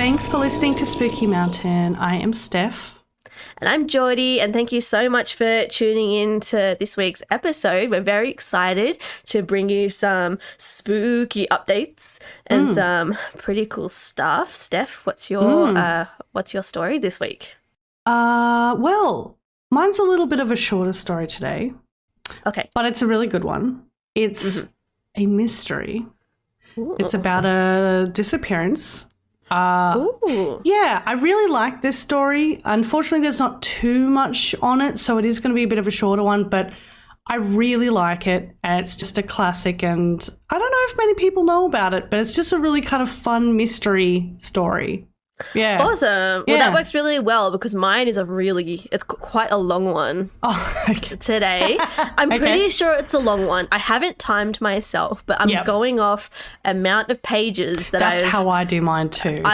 Thanks for listening to Spooky Mountain. I am Steph. And I'm Jordi, and thank you so much for tuning in to this week's episode. We're very excited to bring you some spooky updates and some pretty cool stuff. Steph, what's your story this week? Well, mine's a little bit of a shorter story today. Okay. But it's a really good one. It's a mystery. Ooh. It's about a disappearance. Ooh. Yeah, I really like this story. Unfortunately, there's not too much on it, so it is going to be a bit of a shorter one, but I really like it, and it's just a classic, and I don't know if many people know about it, but it's just a really kind of fun mystery story. Yeah. Awesome. Well, that works really well because mine is it's quite a long one today. I'm pretty sure it's a long one. I haven't timed myself, but I'm going off amount of pages that That's how I do mine too.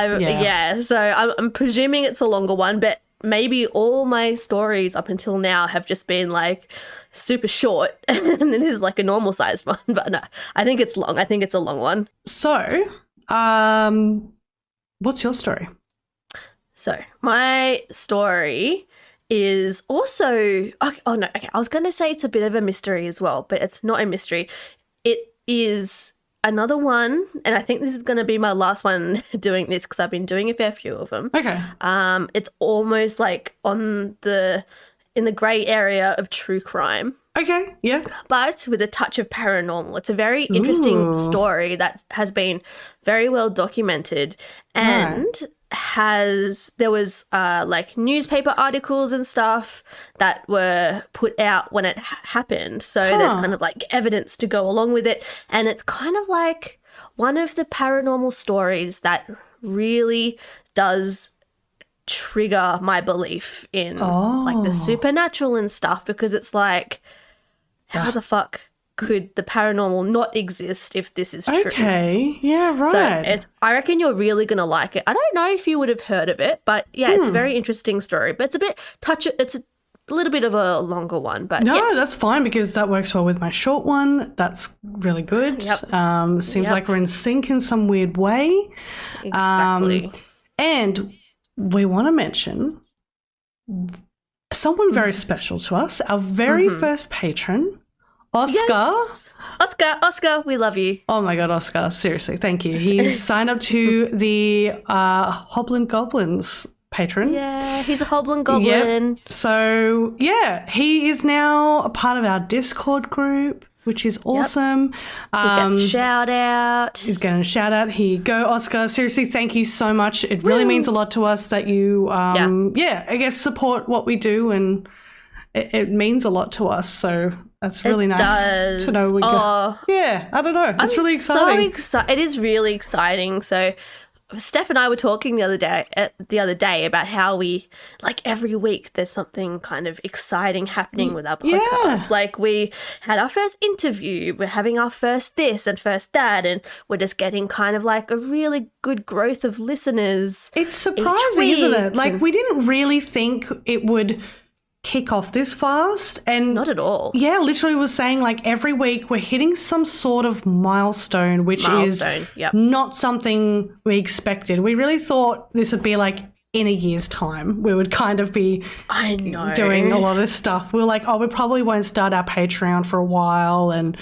So I'm presuming it's a longer one, but maybe all my stories up until now have just been like super short and then this is like a normal sized one. But no, I think it's long. I think it's a long one. So, what's your story? So my story is also I was going to say it's a bit of a mystery as well, but it's not a mystery. It is another one, and I think this is going to be my last one doing this because I've been doing a fair few of them. Okay. It's almost like in the grey area of true crime. Okay, yeah. But with a touch of paranormal. It's a very interesting story that has been very well documented and there was like newspaper articles and stuff that were put out when it happened. So there's kind of like evidence to go along with it. And it's kind of like one of the paranormal stories that really does trigger my belief in like the supernatural and stuff, because it's like, how the fuck could the paranormal not exist if this is true? Okay, yeah, right. So I reckon you're really going to like it. I don't know if you would have heard of it, but yeah, it's a very interesting story. But it's a little bit of a longer one. But no, that's fine because that works well with my short one. That's really good. Yep. Seems like we're in sync in some weird way. Exactly. And we want to mention someone very special to us, our very first patron, Oscar. Yes. Oscar, we love you. Oh my God, Oscar, seriously, thank you. He's signed up to the Hoblin Goblins patron. Yeah, he's a Hoblin Goblin. Yep. So, yeah, he is now a part of our Discord group, which is awesome. He gets a shout out. He's getting a shout out. Here you go, Oscar. Seriously, thank you so much. It really means a lot to us that you, I guess, support what we do, and it means a lot to us. So that's really nice to know. Yeah, I don't know. It's really exciting. It is really exciting. So Steph and I were talking the other day about how we, like, every week there's something kind of exciting happening with our podcast. Yeah. Like, we had our first interview, we're having our first this and first that, and we're just getting kind of like a really good growth of listeners. It's surprising, isn't it? Like, we didn't really think it would kick off this fast, and not at all. Yeah, literally was saying like every week we're hitting some sort of milestone, which is not something we expected. We really thought this would be like in a year's time we would kind of be doing a lot of stuff. We were like, we probably won't start our Patreon for a while, and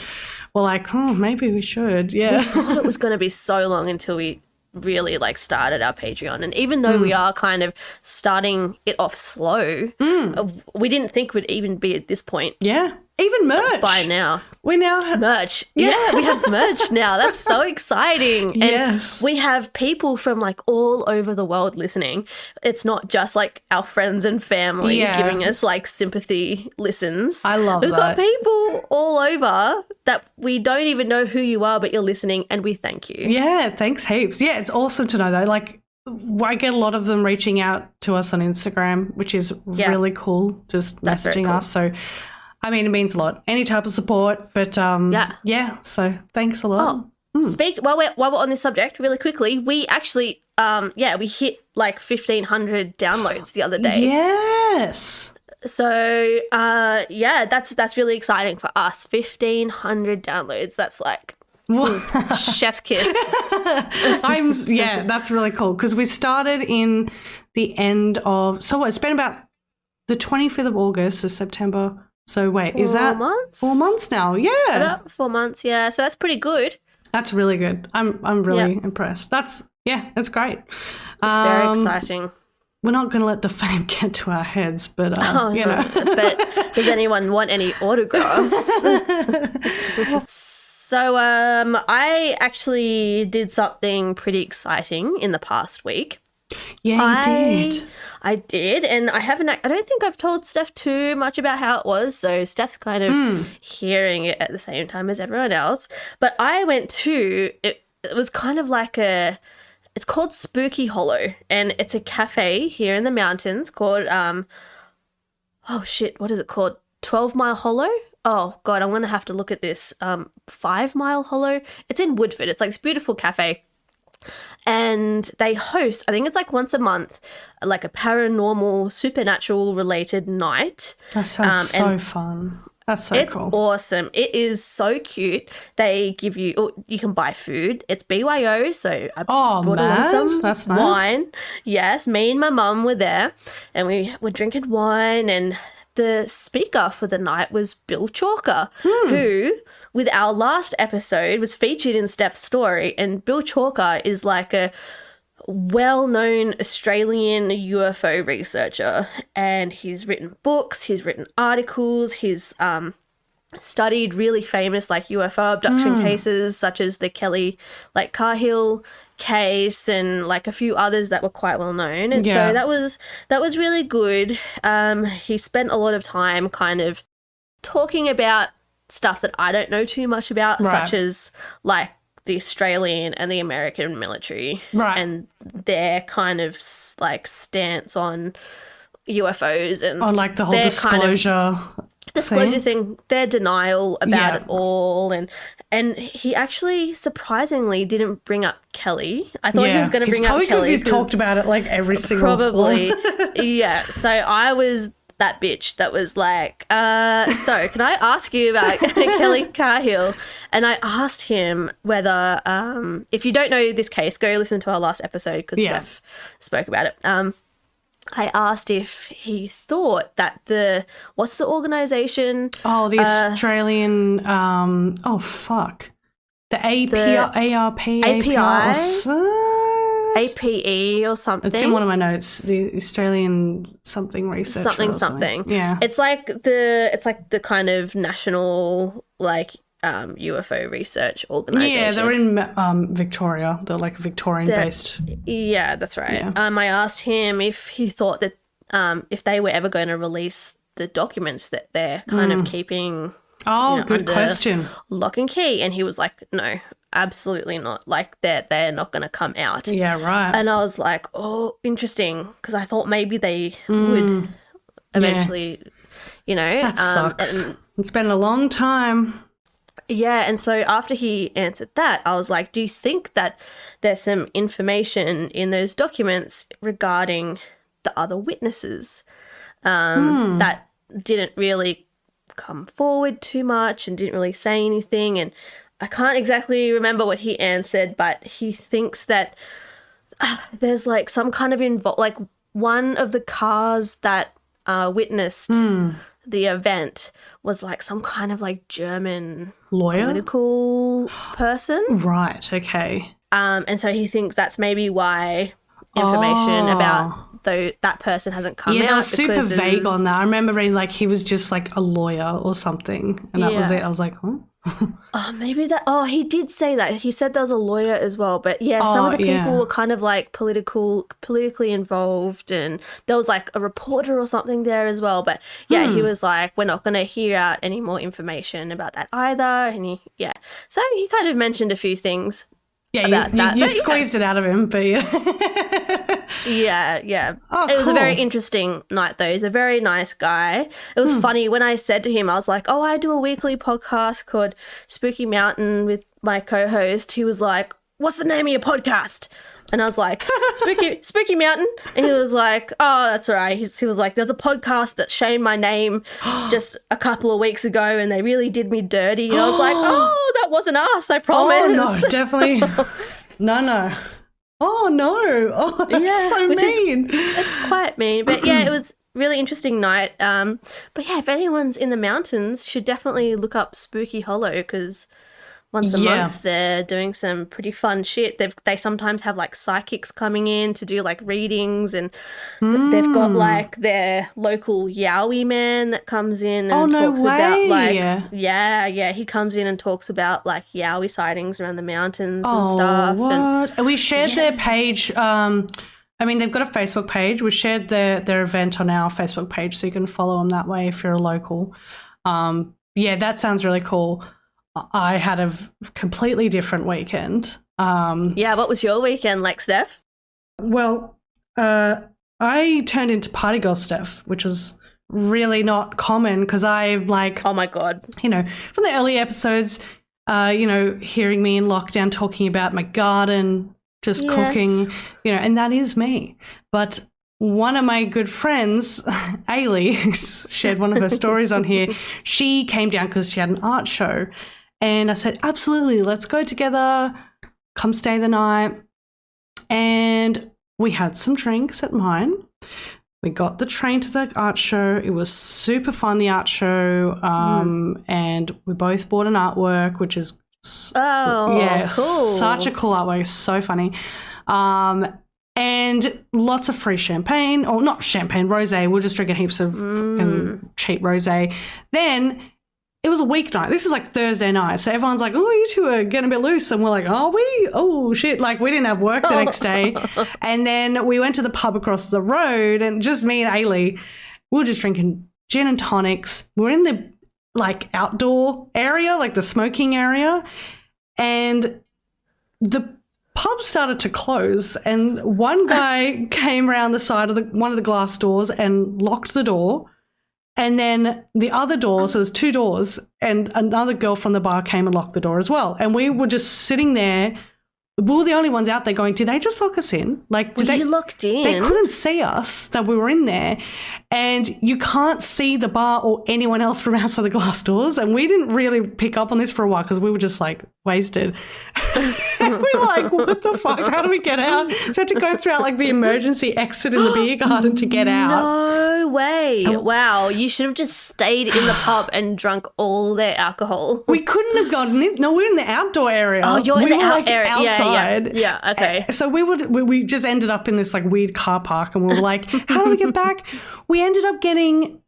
we're like, maybe we should. Yeah, we thought it was going to be so long until we really like started our Patreon, and even though we are kind of starting it off slow, we didn't think we'd even be at this point. Yeah, even merch by now. We now have merch. Yeah, we have merch now. That's so exciting. Yes, and we have people from like all over the world listening. It's not just like our friends and family giving us like sympathy listens. I love We've that. got people all over that we don't even know who you are, but you're listening, and we thank you. Yeah, thanks heaps. Yeah, it's awesome to know though. Like, I get a lot of them reaching out to us on Instagram, which is really cool, just messaging us. So, I mean, it means a lot. Any type of support, but so thanks a lot. While we're on this subject, really quickly, we actually we hit like 1,500 downloads the other day. Yes. So that's really exciting for us. 1,500 downloads. That's like Chef's kiss. That's really cool because we started in the end of, so what, it's been about the 25th of August to September. So wait, is that 4 months now? Yeah. About 4 months, yeah. So that's pretty good. That's really good. I'm really impressed. That's great. It's very exciting. We're not going to let the fame get to our heads, but you know. But does anyone want any autographs? So I actually did something pretty exciting in the past week. Yeah, you did. I did, and I don't think I've told Steph too much about how it was, so Steph's kind of hearing it at the same time as everyone else. But I went to, it was kind of like it's called Spooky Hollow, and it's a cafe here in the mountains called, what is it called? 12 Mile Hollow? Oh, God, I'm going to have to look at this. 5 Mile Hollow? It's in Woodford. It's like this beautiful cafe. And they host, I think it's like once a month, like a paranormal, supernatural related night. That sounds so fun. That's so it's cool. It's awesome. It is so cute. They give you, you can buy food. It's BYO, so I brought along some That's nice. wine. Yes, me and my mum were there, and we were drinking wine, and the speaker for the night was Bill Chalker, who, with our last episode, was featured in Steph's story. And Bill Chalker is like a well-known Australian UFO researcher, and he's written books, he's written articles, he's studied really famous like UFO abduction cases such as the Kelly Cahill case and like a few others that were quite well known. And so that was really good. He spent a lot of time kind of talking about stuff that I don't know too much about, such as like the Australian and the American military and their kind of like stance on UFOs and on like the whole disclosure thing, their denial about it all, and he actually surprisingly didn't bring up Kelly. I thought he was going to bring up Kelly because he's talked about it like every single probably yeah. So I was that bitch that was like, so can I ask you about Kelly Cahill? And I asked him whether, if you don't know this case, go listen to our last episode because Steph spoke about it. I asked if he thought that what's the organisation? Oh, the Australian, the APE or something. APE or something. It's in one of my notes. The Australian something research. Something. Yeah. It's like the kind of national UFO research organisation. Yeah, they're in Victoria. They're like Victorian based. Yeah, that's right. Yeah. I asked him if he thought that if they were ever going to release the documents that they're kind of keeping. Oh, good question. Lock and key, and he was like, "No, absolutely not. Like they're not going to come out." Yeah, right. And I was like, "Oh, interesting," because I thought maybe they would eventually, That sucks. It's been a long time. Yeah, and so after he answered that, I was like, "Do you think that there's some information in those documents regarding the other witnesses that didn't really come forward too much and didn't really say anything?" And I can't exactly remember what he answered, but he thinks that there's like some kind of like one of the cars that witnessed the event was like some kind of like German lawyer, political person. Right. Okay. And so he thinks that's maybe why information about that person hasn't come out. Yeah, they were super vague on that. I remember reading like he was just like a lawyer or something, and that was it. I was like, huh? Maybe that. Oh, he did say that. He said there was a lawyer as well, but some of the people were kind of like politically involved, and there was like a reporter or something there as well. But he was like, we're not going to hear out any more information about that either. And so he kind of mentioned a few things. Yeah, about that. You squeezed it out of him, but yeah. Oh, it was a very interesting night, though. He's a very nice guy. It was funny when I said to him, I was like, "Oh, I do a weekly podcast called Spooky Mountain with my co-host." He was like, "What's the name of your podcast?" And I was like, spooky mountain. And he was like, oh, that's all right. He was like, there's a podcast that shamed my name just a couple of weeks ago and they really did me dirty. And I was like, oh, that wasn't us, I promise. Oh, no, definitely. No. Oh, no. Oh, that's so mean. It's quite mean. But yeah, it was really interesting night. But yeah, if anyone's in the mountains, should definitely look up Spooky Hollow because once a month they're doing some pretty fun shit. They sometimes have like psychics coming in to do like readings, and they've got like their local Yowie man that comes in and talks about like he comes in and talks about like Yowie sightings around the mountains and stuff. And we shared their page. I mean, they've got a Facebook page. We shared their event on our Facebook page, so you can follow them that way if you're a local. That sounds really cool. I had a completely different weekend. What was your weekend like, Steph? Well, I turned into party girl Steph, which was really not common because I like... Oh, my God. You know, from the early episodes, hearing me in lockdown talking about my garden, just cooking, and that is me. But one of my good friends, Ailey, shared one of her stories on here. She came down because she had an art show. And I said, absolutely, let's go together, come stay the night. And we had some drinks at mine. We got the train to the art show. It was super fun, the art show. And we both bought an artwork, which is cool. Such a cool artwork. So funny. And lots of free champagne, or not champagne, rosé. We're just drinking heaps of cheap rosé. Then it was a weeknight. This is like Thursday night. So everyone's like, oh, you two are getting a bit loose. And we're like, are we? Oh, shit. Like, we didn't have work the next day. And then we went to the pub across the road, and just me and Ailey, we were just drinking gin and tonics. We're in the, like, outdoor area, like the smoking area. And the pub started to close, and one guy came around the side of one of the glass doors and locked the door. And then the other door, so there's two doors, and another girl from the bar came and locked the door as well. And we were just sitting there. We were the only ones out there going, did they just lock us in? Like, were you locked in? They couldn't see us that we were in there. And you can't see the bar or anyone else from outside the glass doors. And we didn't really pick up on this for a while because we were just like wasted. We were like, what the fuck? How do we get out? So we had to go through like the emergency exit in the beer garden to get out. No way. Wow. You should have just stayed in the pub and drunk all their alcohol. We couldn't have gotten it. No, we're in the outdoor area. Oh, you're in the area. Outside. Yeah, okay. So we just ended up in this like weird car park, and we were like, how do we get back? We ended up getting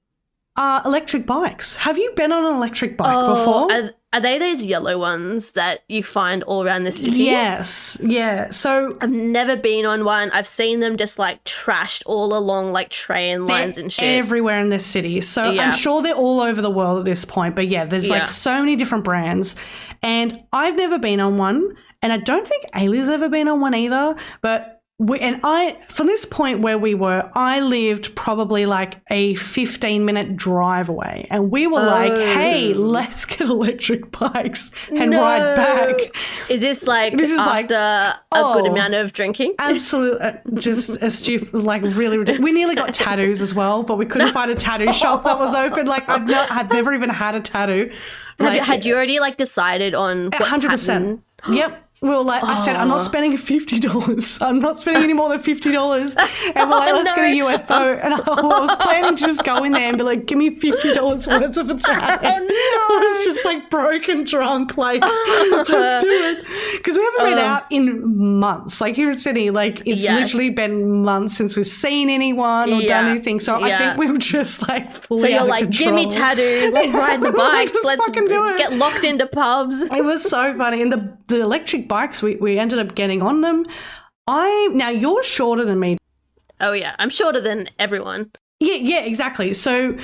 electric bikes. Have you been on an electric bike before? Are they those yellow ones that you find all around the city? Yes. Yeah. So I've never been on one. I've seen them just like trashed all along like train lines and shit. Everywhere in this city. So I'm sure they're all over the world at this point. But yeah, there's like so many different brands. And I've never been on one. And I don't think Ailey's ever been on one either. But from this point where we were, I lived probably like a 15-minute drive away. And we were like, hey, let's get electric bikes and ride back. Is this after a good amount of drinking? Absolutely. Just a stupid, like really ridiculous. We nearly got tattoos as well, but we couldn't find a tattoo shop that was open. Like I'd never even had a tattoo. Had you already like decided on what 100%. Pattern? Yep. We were like, I said, I'm not spending $50. I'm not spending any more than $50. And we're like, let's get a UFO. And I was planning to just go in there and be like, give me $50 worth of a tattoo. I was just like broke and drunk, like, let's do it. Because we haven't been out in months. Like here in Sydney, like it's literally been months since we've seen anyone or done anything. So I think we were just like fully out of control. Give me tattoos, let's ride the bikes, let's get locked into pubs. It was so funny. And the electric bikes, we ended up getting on them. Now you're shorter than me. Oh yeah, I'm shorter than everyone. Yeah, exactly. So,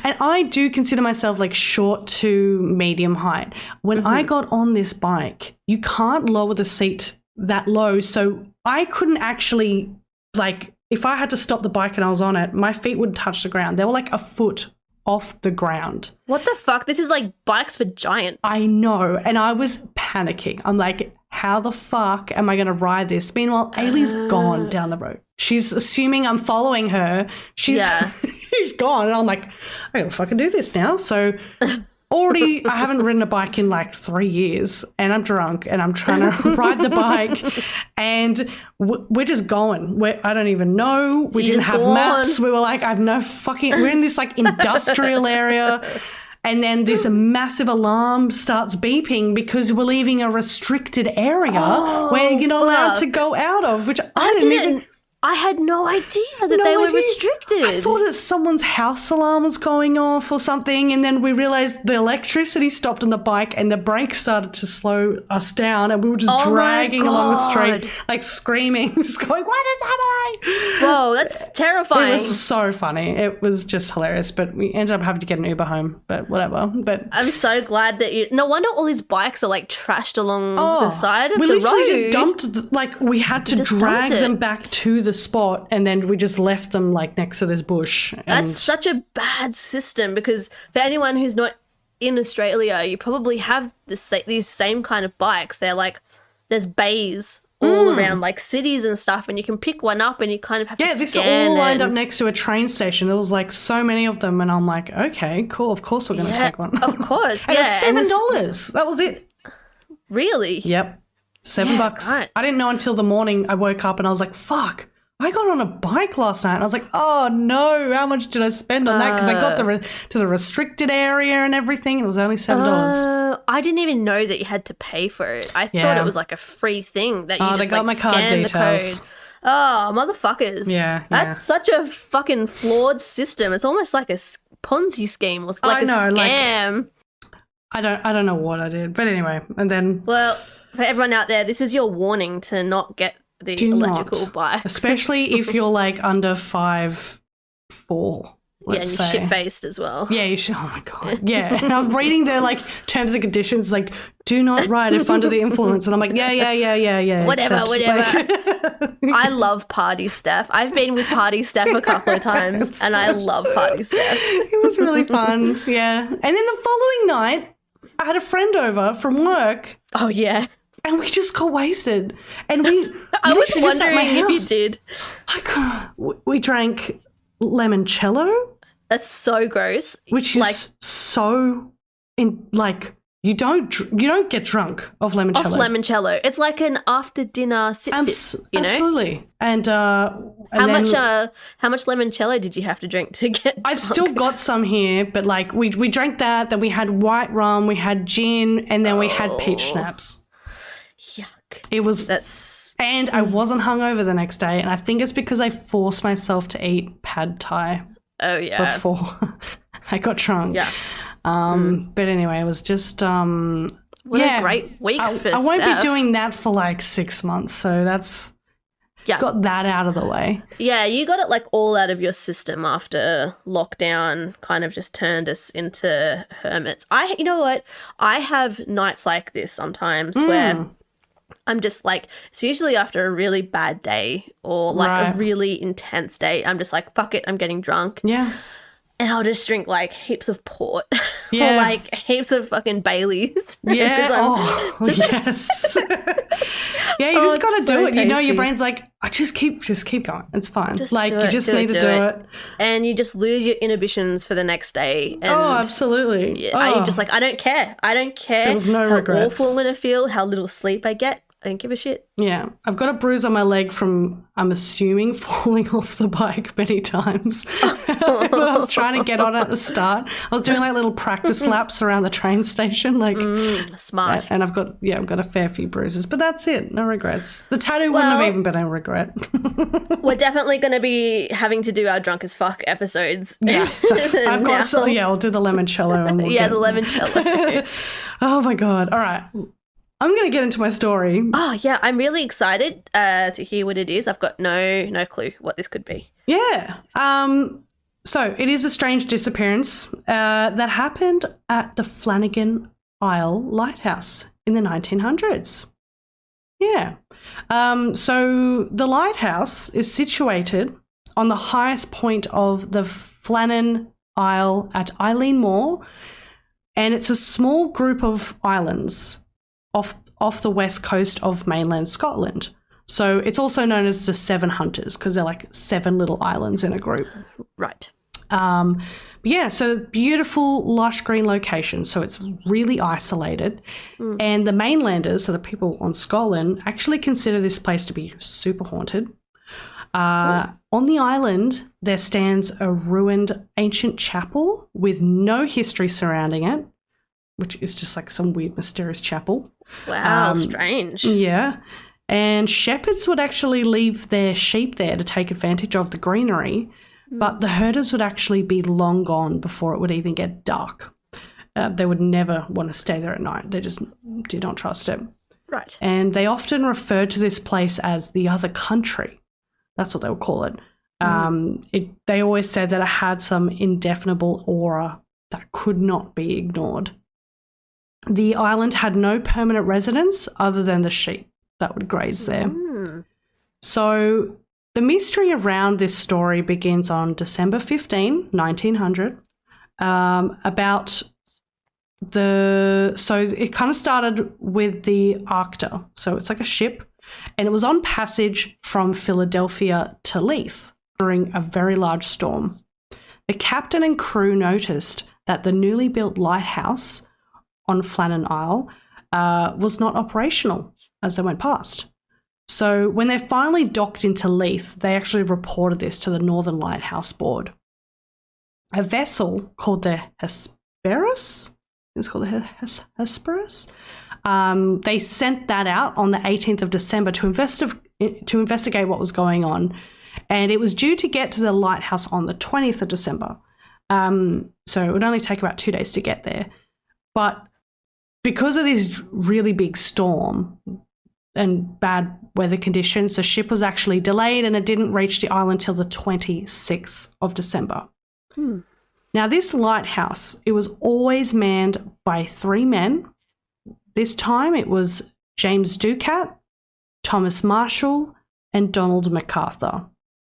and I do consider myself like short to medium height. When I got on this bike, you can't lower the seat that low. So I couldn't actually, like, if I had to stop the bike and I was on it, my feet would touch the ground. They were like a foot off the ground. What the fuck? This is like bikes for giants. I know. And I was panicking. I'm like, how the fuck am I going to ride this? Meanwhile, Ailey's gone down the road. She's assuming I'm following her. She's gone. And I'm like, I gotta fucking do this now. So already I haven't ridden a bike in like 3 years and I'm drunk and I'm trying to ride the bike and we're just going. I don't even know. We didn't have maps. We were like, I have no fucking, we're in this like industrial area. And then this massive alarm starts beeping because we're leaving a restricted area where you're not allowed to go out of, which I had no idea that they were restricted. I thought that someone's house alarm was going off or something, and then we realised the electricity stopped on the bike and the brakes started to slow us down, and we were just dragging along the street, like screaming, just going, what is happening? Whoa, that's terrifying. It was so funny. It was just hilarious, but we ended up having to get an Uber home, but whatever. But I'm so glad that you... No wonder all these bikes are like trashed along the side of the road. We literally just dumped, like we had to drag them back to the spot and then we just left them like next to this bush. And that's such a bad system because for anyone who's not in Australia, you probably have these same kind of bikes. They're like, there's bays all around like cities and stuff and you can pick one up and you kind of have to scan. Yeah, this all lined up next to a train station. There was like so many of them and I'm like, okay, cool. Of course we're going to take one. Of course. And $7. That was it. Really? Yep. $7. Right. I didn't know until the morning I woke up and I was like, fuck. I got on a bike last night and I was like, oh no, how much did I spend on that? Because I got to the restricted area and everything. It was only $7. I didn't even know that you had to pay for it. I thought it was like a free thing that you just they got my card scan details. the code. Oh, motherfuckers. Yeah. That's such a fucking flawed system. It's almost like a Ponzi scheme or like a scam. Like, I don't know what I did. But anyway, and then... Well, for everyone out there, this is your warning to not get the electrical bikes. Especially if you're like under 5'4". Yeah, and you're shit-faced as well. Yeah, you should. Oh my God. Yeah. And I'm reading their like terms and conditions, like, do not ride if under the influence. And I'm like, yeah. Whatever. I love Party Steph. I've been with Party Steph a couple of times and I love Party Steph. It was really fun. Yeah. And then the following night, I had a friend over from work. Oh, yeah. And we just got wasted. And we I was wondering if you did. We drank limoncello. That's so gross. Which is like so you don't get drunk off limoncello. It's like an after dinner sip, you know? Absolutely. And how much limoncello did you have to drink to get drunk? I've still got some here, but like we drank that, then we had white rum, we had gin, and then we had peach schnapps. Yuck. It was and I wasn't hungover the next day, and I think it's because I forced myself to eat pad thai. Oh yeah. Before I got drunk. Yeah. But anyway, it was just what a great week for Steph. I won't be doing that for like 6 months, so that's got that out of the way. Yeah, you got it like all out of your system after lockdown kind of just turned us into hermits. You know what? I have nights like this sometimes where I'm just like, it's usually after a really bad day or like a really intense day. I'm just like, fuck it, I'm getting drunk. Yeah. And I'll just drink like heaps of port or like heaps of fucking Baileys. Yeah. Yes. Yeah, you just got to do it. Tasty. You know, your brain's like, just keep going. It's fine. You just need to do it. And you just lose your inhibitions for the next day. And absolutely. You're just like, I don't care. There was no regrets. How awful I'm going to feel, how little sleep I get. I don't give a shit. Yeah. I've got a bruise on my leg from, I'm assuming, falling off the bike many times. I was trying to get on at the start. I was doing like little practice laps around the train station. Like smart. And I've got a fair few bruises. But that's it. No regrets. The tattoo wouldn't have even been a regret. We're definitely going to be having to do our drunk as fuck episodes. Yes. I've got I'll do the limoncello. And the limoncello. Oh my God. All right. I'm going to get into my story. Oh, yeah. I'm really excited to hear what it is. I've got no clue what this could be. Yeah. So it is a strange disappearance that happened at the Flannan Isles Lighthouse in the 1900s. Yeah. So the lighthouse is situated on the highest point of the Flannan Isle at Eileen Moor, and it's a small group of islands off the west coast of mainland Scotland. So it's also known as the Seven Hunters because they're like 7 little islands in a group. Right. So beautiful, lush green location. So it's really isolated. And the mainlanders, so the people on Scotland, actually consider this place to be super haunted. On the island, there stands a ruined ancient chapel with no history surrounding it, which is just like some weird, mysterious chapel. Wow, strange. Yeah. And shepherds would actually leave their sheep there to take advantage of the greenery, but the herders would actually be long gone before it would even get dark. They would never want to stay there at night. They just did not trust it. Right. And they often referred to this place as the other country. That's what they would call it. They always said that it had some indefinable aura that could not be ignored. The island had no permanent residents other than the sheep that would graze there. So the mystery around this story begins on December 15, 1900, so it kind of started with the Arcta. So it's like a ship, and it was on passage from Philadelphia to Leith during a very large storm. The captain and crew noticed that the newly built lighthouse on Flannan Isle was not operational as they went past. So when they finally docked into Leith, they actually reported this to the Northern Lighthouse Board. A vessel called the Hesperus, it's called the Hesperus, they sent that out on the 18th of December to investigate what was going on, and it was due to get to the lighthouse on the 20th of December. So it would only take about 2 days to get there. But because of this really big storm and bad weather conditions, the ship was actually delayed and it didn't reach the island till the 26th of December. Now, this lighthouse, it was always manned by 3 men. This time it was James Ducat, Thomas Marshall, and Donald MacArthur.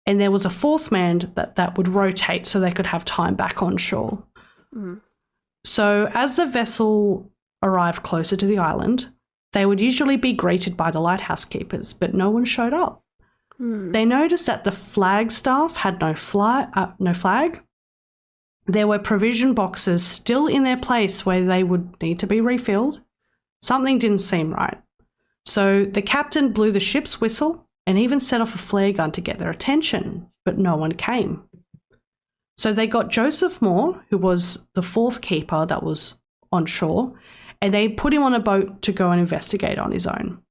And there was a 4th man that would rotate so they could have time back on shore. So as the vessel arrived closer to the island, they would usually be greeted by the lighthouse keepers, but no one showed up. They noticed that the flag staff had no flag. There were provision boxes still in their place where they would need to be refilled. Something didn't seem right. So the captain blew the ship's whistle and even set off a flare gun to get their attention, but no one came. So they got Joseph Moore, who was the 4th keeper that was on shore, and they put him on a boat to go and investigate on his own.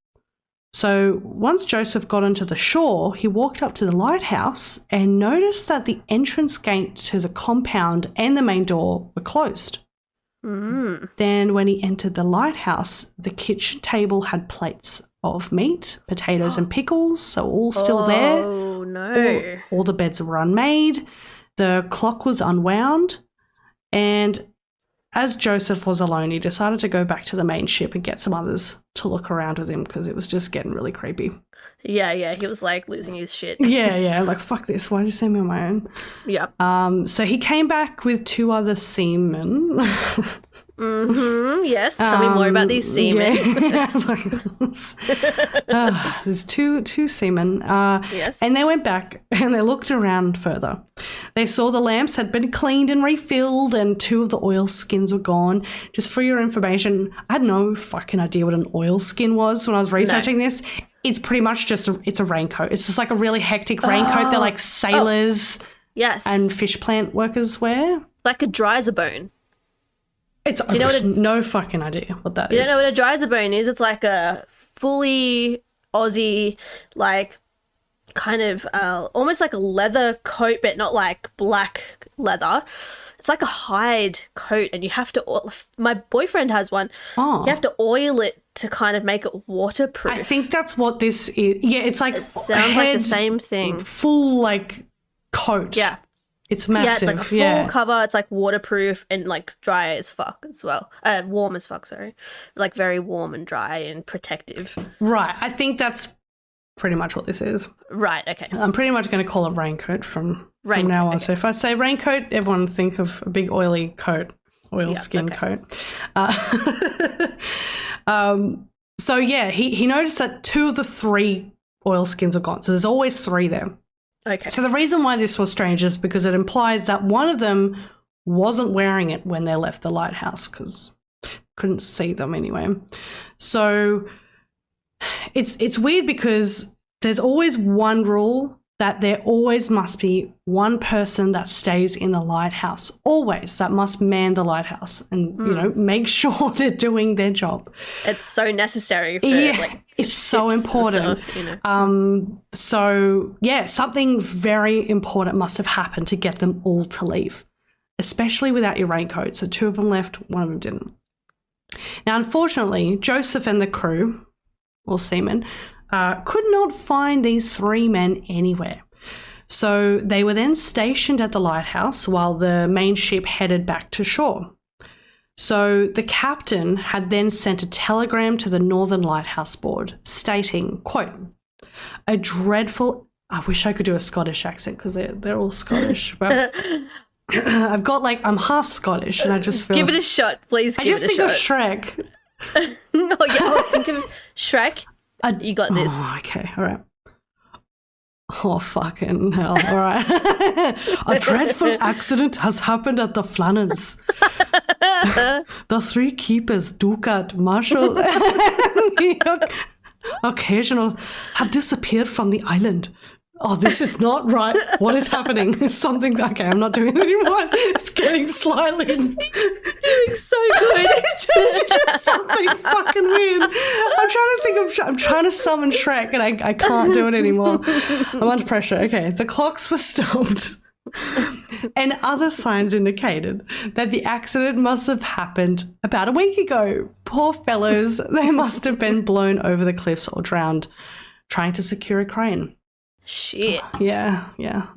So once Joseph got onto the shore, he walked up to the lighthouse and noticed that the entrance gate to the compound and the main door were closed. Then when he entered the lighthouse, the kitchen table had plates of meat, potatoes and pickles, so all still there. Oh, no. All the beds were unmade. The clock was unwound. And as Joseph was alone, he decided to go back to the main ship and get some others to look around with him because it was just getting really creepy. Yeah, he was like losing his shit. Yeah, like fuck this, why did you send me on my own? Yeah. So he came back with 2 other seamen. Yes, tell me more about these seamen. There's two seamen. Yes. And they went back and they looked around further. They saw the lamps had been cleaned and refilled and 2 of the oil skins were gone. Just for your information, I had no fucking idea what an oil skin was when I was researching this. It's pretty much just it's a raincoat. It's just like a really hectic raincoat that like sailors and fish plant workers wear. Like a dryzer-bone. No fucking idea what that is. You don't know what a dryzer-bone is? It's like a fully Aussie, like kind of almost like a leather coat, but not like black leather. It's like a hide coat, and you have to. My boyfriend has one. Oh. You have to oil it to kind of make it waterproof. I think that's what this is. Yeah, it's like it sounds like the same thing. Full like coat. Yeah. It's massive. Yeah, it's like a full cover. It's like waterproof and like dry as fuck as well. Warm as fuck, sorry. Like very warm and dry and protective. Right. I think that's pretty much what this is. Right, okay. I'm pretty much going to call it raincoat from now on. Okay. So if I say raincoat, everyone think of a big oily coat, oilskin coat. So, yeah, he noticed that 2 of the 3 oilskins are gone. So there's always 3 there. Okay. So the reason why this was strange is because it implies that one of them wasn't wearing it when they left the lighthouse because couldn't see them anyway. So it's weird because there's always one rule that there always must be one person that stays in the lighthouse, always, that must man the lighthouse and, you know, make sure they're doing their job. It's so necessary for, it's so important. Stuff, you know. So, yeah, something very important must have happened to get them all to leave, especially without your raincoat. So 2 of them left, 1 of them didn't. Now, unfortunately, Joseph and the crew, or seamen, could not find these 3 men anywhere. So they were then stationed at the lighthouse while the main ship headed back to shore. So the captain had then sent a telegram to the Northern Lighthouse Board stating, quote, a dreadful... I wish I could do a Scottish accent because they're all Scottish, but... I've got I'm half Scottish and I just feel... Give it a shot, please. I just think of Shrek. Think of Shrek. You got this. Oh, okay, all right. Oh, fucking hell, all right. A dreadful accident has happened at the Flannans. The 3 keepers, Ducat, Marshall, and the occasional, have disappeared from the island. Oh, this is not right. What is happening? Something. Okay, I'm not doing it anymore. It's getting slightly. You're doing so good. It's just something fucking weird. I'm trying to summon Shrek and I can't do it anymore. I'm under pressure. Okay, the clocks were stopped. And other signs indicated that the accident must have happened about a week ago. Poor fellows, they must have been blown over the cliffs or drowned trying to secure a crane. Shit. Yeah.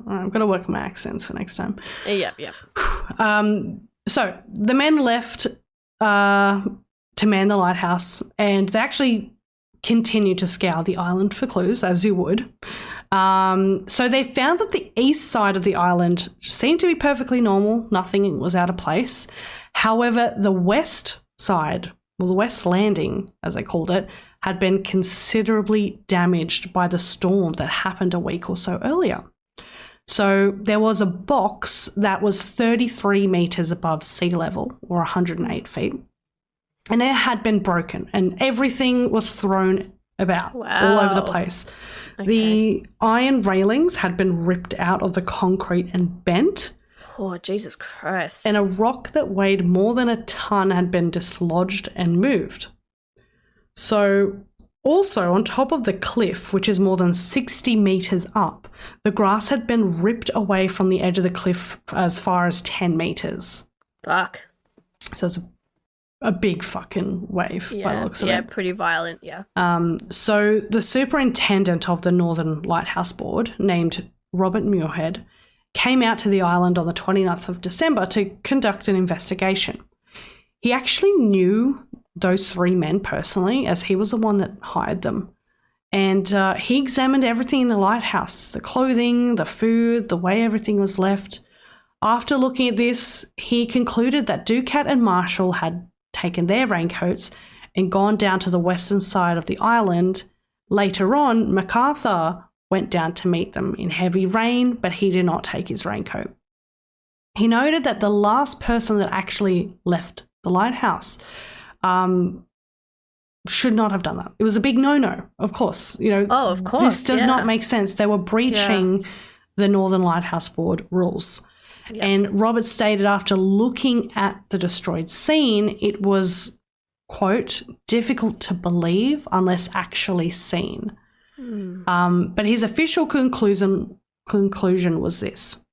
I've got to work my accents for next time. Yep. So the men left to man the lighthouse and they actually continued to scour the island for clues, as you would. So they found that the east side of the island seemed to be perfectly normal. Nothing was out of place. However, the west side, well, the west landing, as they called it, had been considerably damaged by the storm that happened a week or so earlier. So there was a box that was 33 metres above sea level, or 108 feet, and it had been broken and everything was thrown about all over the place. Okay. The iron railings had been ripped out of the concrete and bent. Oh, Jesus Christ. And a rock that weighed more than a ton had been dislodged and moved. So also on top of the cliff, which is more than 60 metres up, the grass had been ripped away from the edge of the cliff as far as 10 metres. Fuck. So it's a big fucking wave by the looks of it. Yeah, pretty violent, yeah. So the superintendent of the Northern Lighthouse Board, named Robert Muirhead, came out to the island on the 29th of December to conduct an investigation. He actually knew those 3 men personally, as he was the one that hired them. And he examined everything in the lighthouse, the clothing, the food, the way everything was left. After looking at this, he concluded that Ducat and Marshall had taken their raincoats and gone down to the western side of the island. Later on, MacArthur went down to meet them in heavy rain, but he did not take his raincoat. He noted that the last person that actually left the lighthouse should not have done that. It was a big no-no, of course. Of course. This does not make sense. They were breaching the Northern Lighthouse Board rules. Yep. And Robert stated after looking at the destroyed scene, it was, quote, difficult to believe unless actually seen. But his official conclusion was this,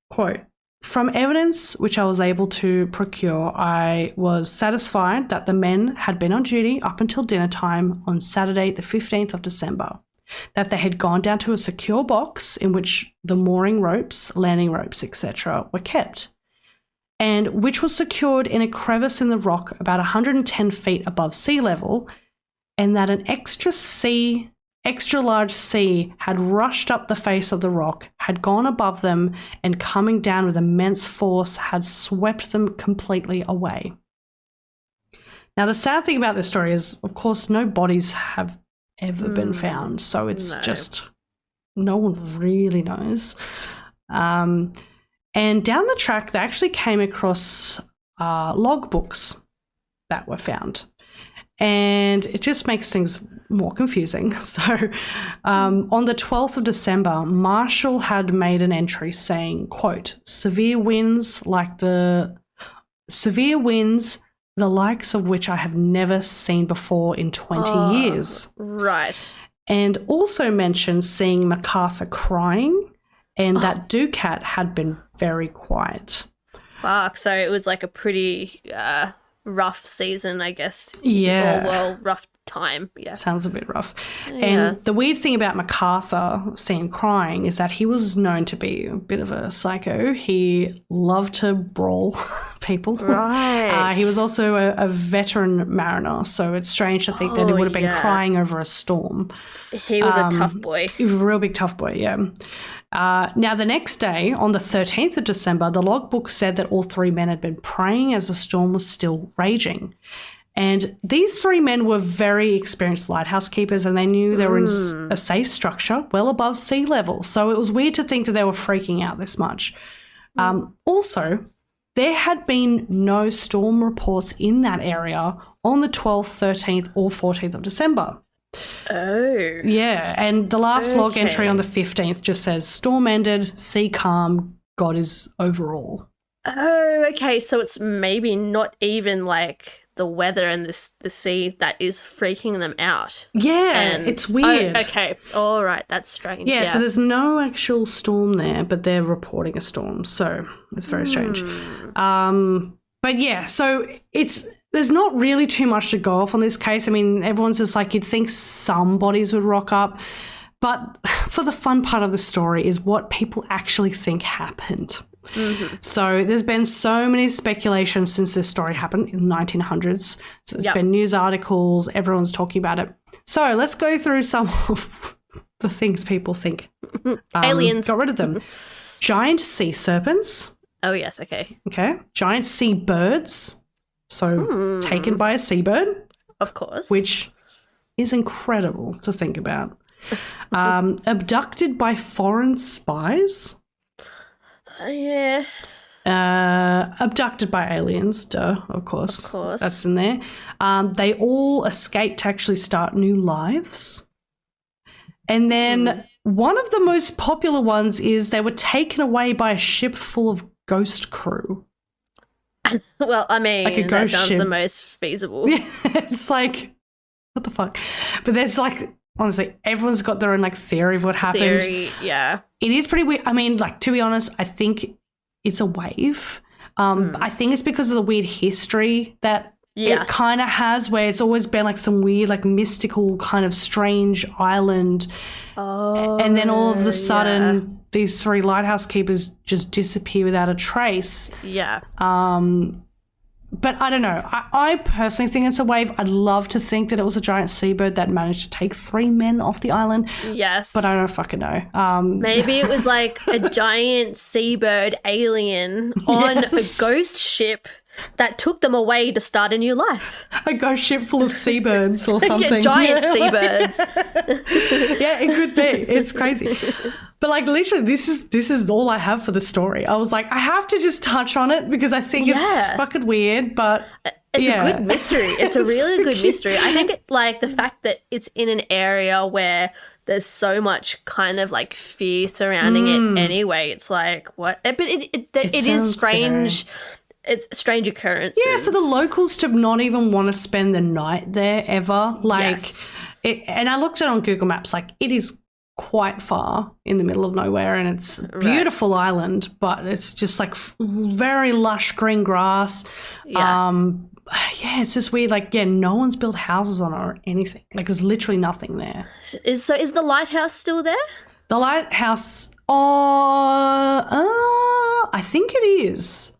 quote, from evidence which I was able to procure, I was satisfied that the men had been on duty up until dinner time on Saturday, the 15th of December, that they had gone down to a secure box in which the mooring ropes, landing ropes, etc. were kept, and which was secured in a crevice in the rock about 110 feet above sea level, and that an extra sea extra large sea had rushed up the face of the rock, had gone above them, and coming down with immense force had swept them completely away. Now, the sad thing about this story is, of course, no bodies have ever been found, so it's just no one really knows. And down the track, they actually came across logbooks that were found. And it just makes things more confusing. So on the 12th of December, Marshall had made an entry saying, quote, severe winds, the likes of which I have never seen before in 20 years. Right. And also mentioned seeing MacArthur crying and that Ducat had been very quiet. Fuck, so it was like a pretty rough season, I guess. Yeah. Or, well, rough time. Yeah. Sounds a bit rough. Yeah. And the weird thing about MacArthur seen crying is that he was known to be a bit of a psycho. He loved to brawl people. Right. He was also a veteran mariner, so it's strange to think that he would have been crying over a storm. He was a tough boy. He was a real big tough boy, yeah. Now, the next day, on the 13th of December, the logbook said that all three men had been praying as the storm was still raging. And these three men were very experienced lighthouse keepers, and they knew they were in a safe structure well above sea level. So it was weird to think that they were freaking out this much. Also, there had been no storm reports in that area on the 12th, 13th, or 14th of December. Oh. Yeah, and the last log entry on the 15th just says, storm ended, sea calm, God is overall. Oh, okay, so it's maybe not even like the weather and the sea that is freaking them out. Yeah, it's weird. Oh, okay, all right, that's strange. Yeah, so there's no actual storm there, but they're reporting a storm, so it's very strange. But yeah, so there's not really too much to go off on this case. I mean, everyone's just like, you'd think some bodies would rock up. But for the fun part of the story is what people actually think happened. Mm-hmm. So there's been so many speculations since this story happened in the 1900s. So there's been news articles, everyone's talking about it. So let's go through some of the things people think. Aliens. Got rid of them. Giant sea serpents. Oh, yes, okay. Okay. Giant sea birds. So taken by a seabird. Of course. Which is incredible to think about. Abducted by foreign spies. Yeah. Abducted by aliens, duh, of course. Of course. That's in there. They all escaped to actually start new lives. And then one of the most popular ones is they were taken away by a ship full of ghost crew. Well, I mean, like a that ghost sounds ship. the most feasible. Yeah, it's like, what the fuck? But there's like, honestly, everyone's got their own like theory of what happened. Yeah. It is pretty weird. I mean, like, to be honest, I think it's a wave. I think it's because of the weird history that it kind of has, where it's always been like some weird, like mystical kind of strange island. Oh, and then all of a sudden these three lighthouse keepers just disappear without a trace. Yeah. But I don't know. I personally think it's a wave. I'd love to think that it was a giant seabird that managed to take three men off the island. Yes. But I don't fucking know. Maybe it was like a giant seabird alien on a ghost ship that took them away to start a new life. A ghost ship full of seabirds or something. Giant seabirds. Yeah, it could be. It's crazy. But like literally this is all I have for the story. I was like, I have to just touch on it because I think it's fucking weird, but it's a good mystery. It's a really good mystery. I think like the fact that it's in an area where there's so much kind of like fear surrounding it anyway. It's like, what? But it is strange. Scary. It's a strange occurrence. Yeah, for the locals to not even want to spend the night there ever. Like, and I looked at it on Google Maps, like it is quite far in the middle of nowhere and it's a beautiful island, but it's just like very lush green grass. Yeah. It's just weird. Like, no one's built houses on it or anything. Like, there's literally nothing there. Is the lighthouse still there? The lighthouse, I think it is.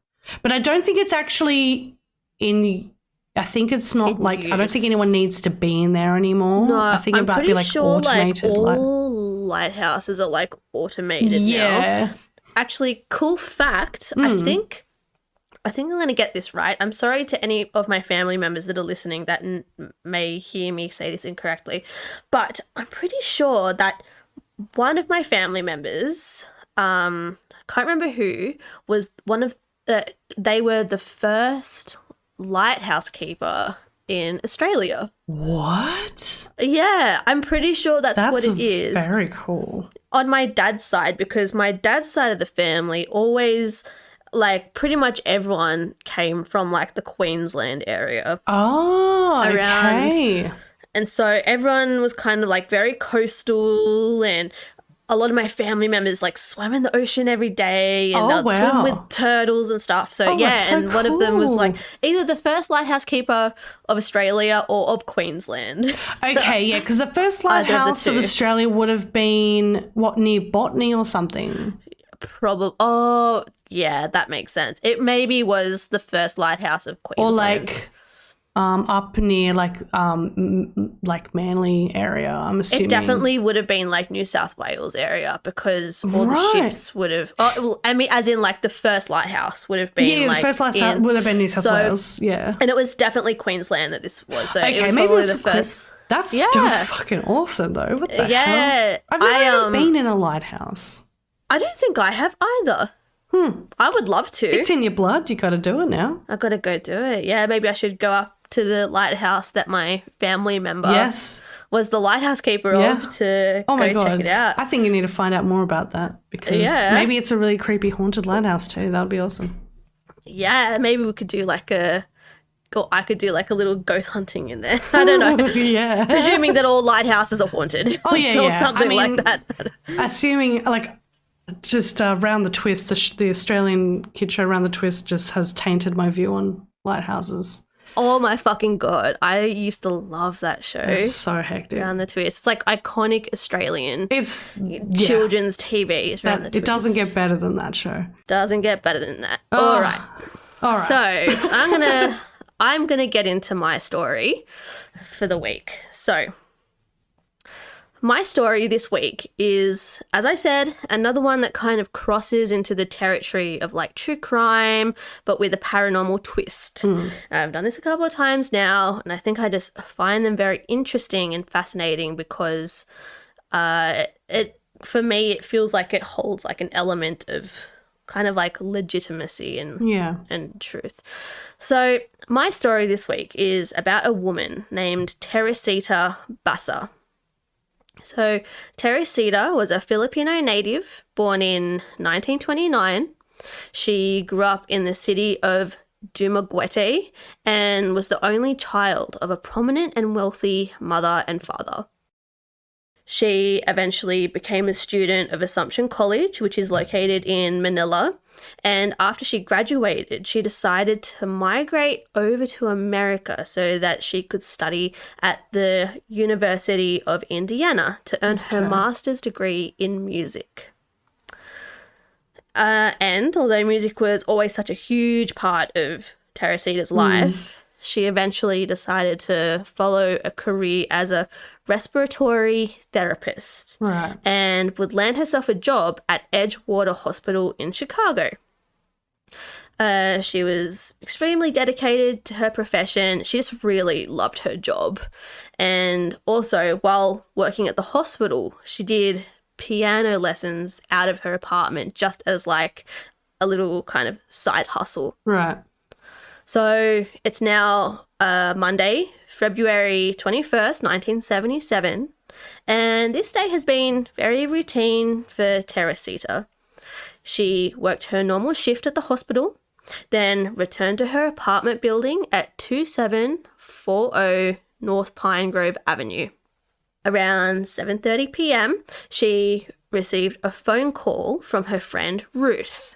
But I don't think it's actually in I think it's not I don't think anyone needs to be in there anymore. No, I think I'm it might pretty be sure automated. all lighthouses are automated now. Actually, cool fact, I think I'm going to get this right. I'm sorry to any of my family members that are listening that may hear me say this incorrectly, but I'm pretty sure that one of my family members, I can't remember who, was they were the first lighthouse keeper in Australia. What? Yeah, I'm pretty sure that's what it is. Very cool. On my dad's side, because my dad's side of the family always, pretty much everyone came from, the Queensland area. Oh, around. Okay. And so everyone was kind of, very coastal, and a lot of my family members, swam in the ocean every day, and they'd swim with turtles and stuff. So, and one of them was, either the first lighthouse keeper of Australia or of Queensland. Okay, yeah, because the first lighthouse of Australia would have been, near Botany or something? Probably. Oh, yeah, that makes sense. It maybe was the first lighthouse of Queensland. Or, up near Manly area, I'm assuming. It definitely would have been New South Wales area, because all the ships would have. Oh, well, I mean, as in the first lighthouse would have been. Yeah, the first lighthouse would have been New South Wales. Yeah, and it was definitely Queensland that this was. So okay, it was maybe probably the first. That's still fucking awesome, though. What the hell? I've never been in a lighthouse. I don't think I have either. I would love to. It's in your blood. You got to do it now. I got to go do it. Yeah, maybe I should go up to the lighthouse that my family member was the lighthouse keeper of to check it out. I think you need to find out more about that, because maybe it's a really creepy haunted lighthouse too. That would be awesome. Yeah, maybe we could do I could do a little ghost hunting in there. I don't know. Yeah. Presuming that all lighthouses are haunted. Oh, yeah, or something like that. Assuming just Round the Twist, the Australian kid show Round the Twist just has tainted my view on lighthouses. Oh my fucking God. I used to love that show. It's so hectic. Round the Twist. It's iconic Australian children's TV. It's Round the Twist. It doesn't get better than that show. Doesn't get better than that. All right. So I'm gonna get into my story for the week. So my story this week is, as I said, another one that kind of crosses into the territory of true crime, but with a paranormal twist. I've done this a couple of times now, and I think I just find them very interesting and fascinating, because for me, it feels like it holds an element of kind of legitimacy and truth. So my story this week is about a woman named Teresita Basa. So Teresita was a Filipino native born in 1929. She grew up in the city of Dumaguete and was the only child of a prominent and wealthy mother and father. She eventually became a student of Assumption College, which is located in Manila. And after she graduated, she decided to migrate over to America so that she could study at the University of Indiana to earn her master's degree in music. And although music was always such a huge part of Teresita's life, she eventually decided to follow a career as a respiratory therapist and would land herself a job at Edgewater Hospital in Chicago. She was extremely dedicated to her profession. She just really loved her job. And also, while working at the hospital, she did piano lessons out of her apartment just as a little kind of side hustle. Right. So it's now Monday, February 21st, 1977, and this day has been very routine for Teresita. She worked her normal shift at the hospital, then returned to her apartment building at 2740 North Pine Grove Avenue. Around 7:30 p.m., she received a phone call from her friend Ruth.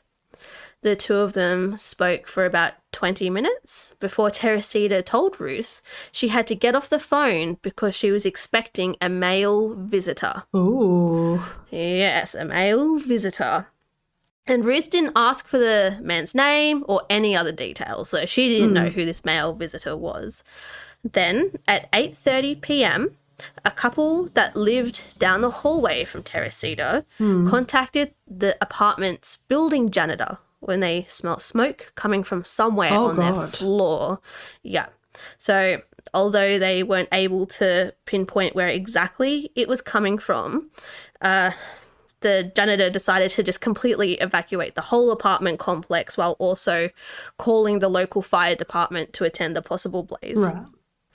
The two of them spoke for about 20 minutes before Teresita told Ruth she had to get off the phone because she was expecting a male visitor. Ooh. Yes, a male visitor. And Ruth didn't ask for the man's name or any other details, so she didn't know who this male visitor was. Then, at 8:30 p.m., a couple that lived down the hallway from Teresita contacted the apartment's building janitor when they smelled smoke coming from somewhere on their floor. Yeah. So, although they weren't able to pinpoint where exactly it was coming from, the janitor decided to just completely evacuate the whole apartment complex while also calling the local fire department to attend the possible blaze. Right.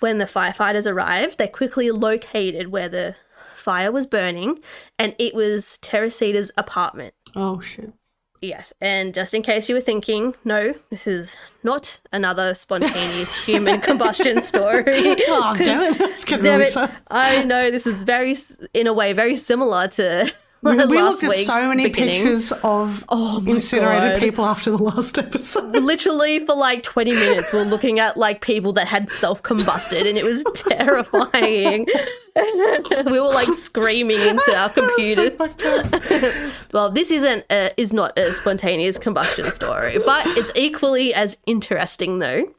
When the firefighters arrived, they quickly located where the fire was burning, and it was Teresita's apartment. Oh, shit. Yes, and just in case you were thinking, no, this is not another spontaneous human combustion story. Oh, damn it. That's getting really sad. I know, this is in a way, very similar to we last looked at week's so many beginning. pictures of incinerated people after the last episode. Literally for like 20 minutes we were looking at like people that had self-combusted, and it was terrifying. We were like screaming into our computers. Well, this is not a spontaneous combustion story, but it's equally as interesting though.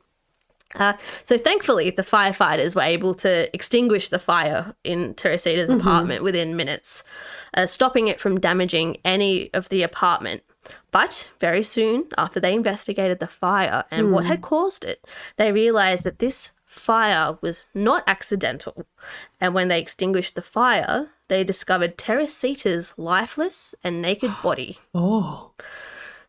So thankfully, the firefighters were able to extinguish the fire in Teresita's apartment within minutes, stopping it from damaging any of the apartment. But very soon after they investigated the fire and what had caused it, they realised that this fire was not accidental. And when they extinguished the fire, they discovered Teresita's lifeless and naked body. Oh.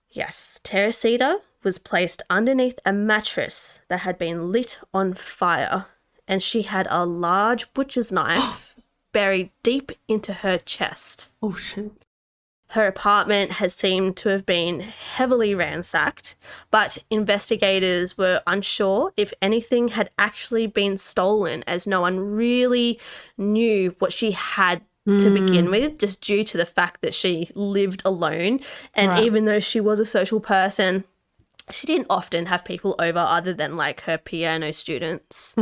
Yes, Teresita was placed underneath a mattress that had been lit on fire, and she had a large butcher's knife buried deep into her chest. Oh, shit. Her apartment had seemed to have been heavily ransacked, but investigators were unsure if anything had actually been stolen, as no one really knew what she had to begin with, just due to the fact that she lived alone. And even though she was a social person, she didn't often have people over other than like her piano students.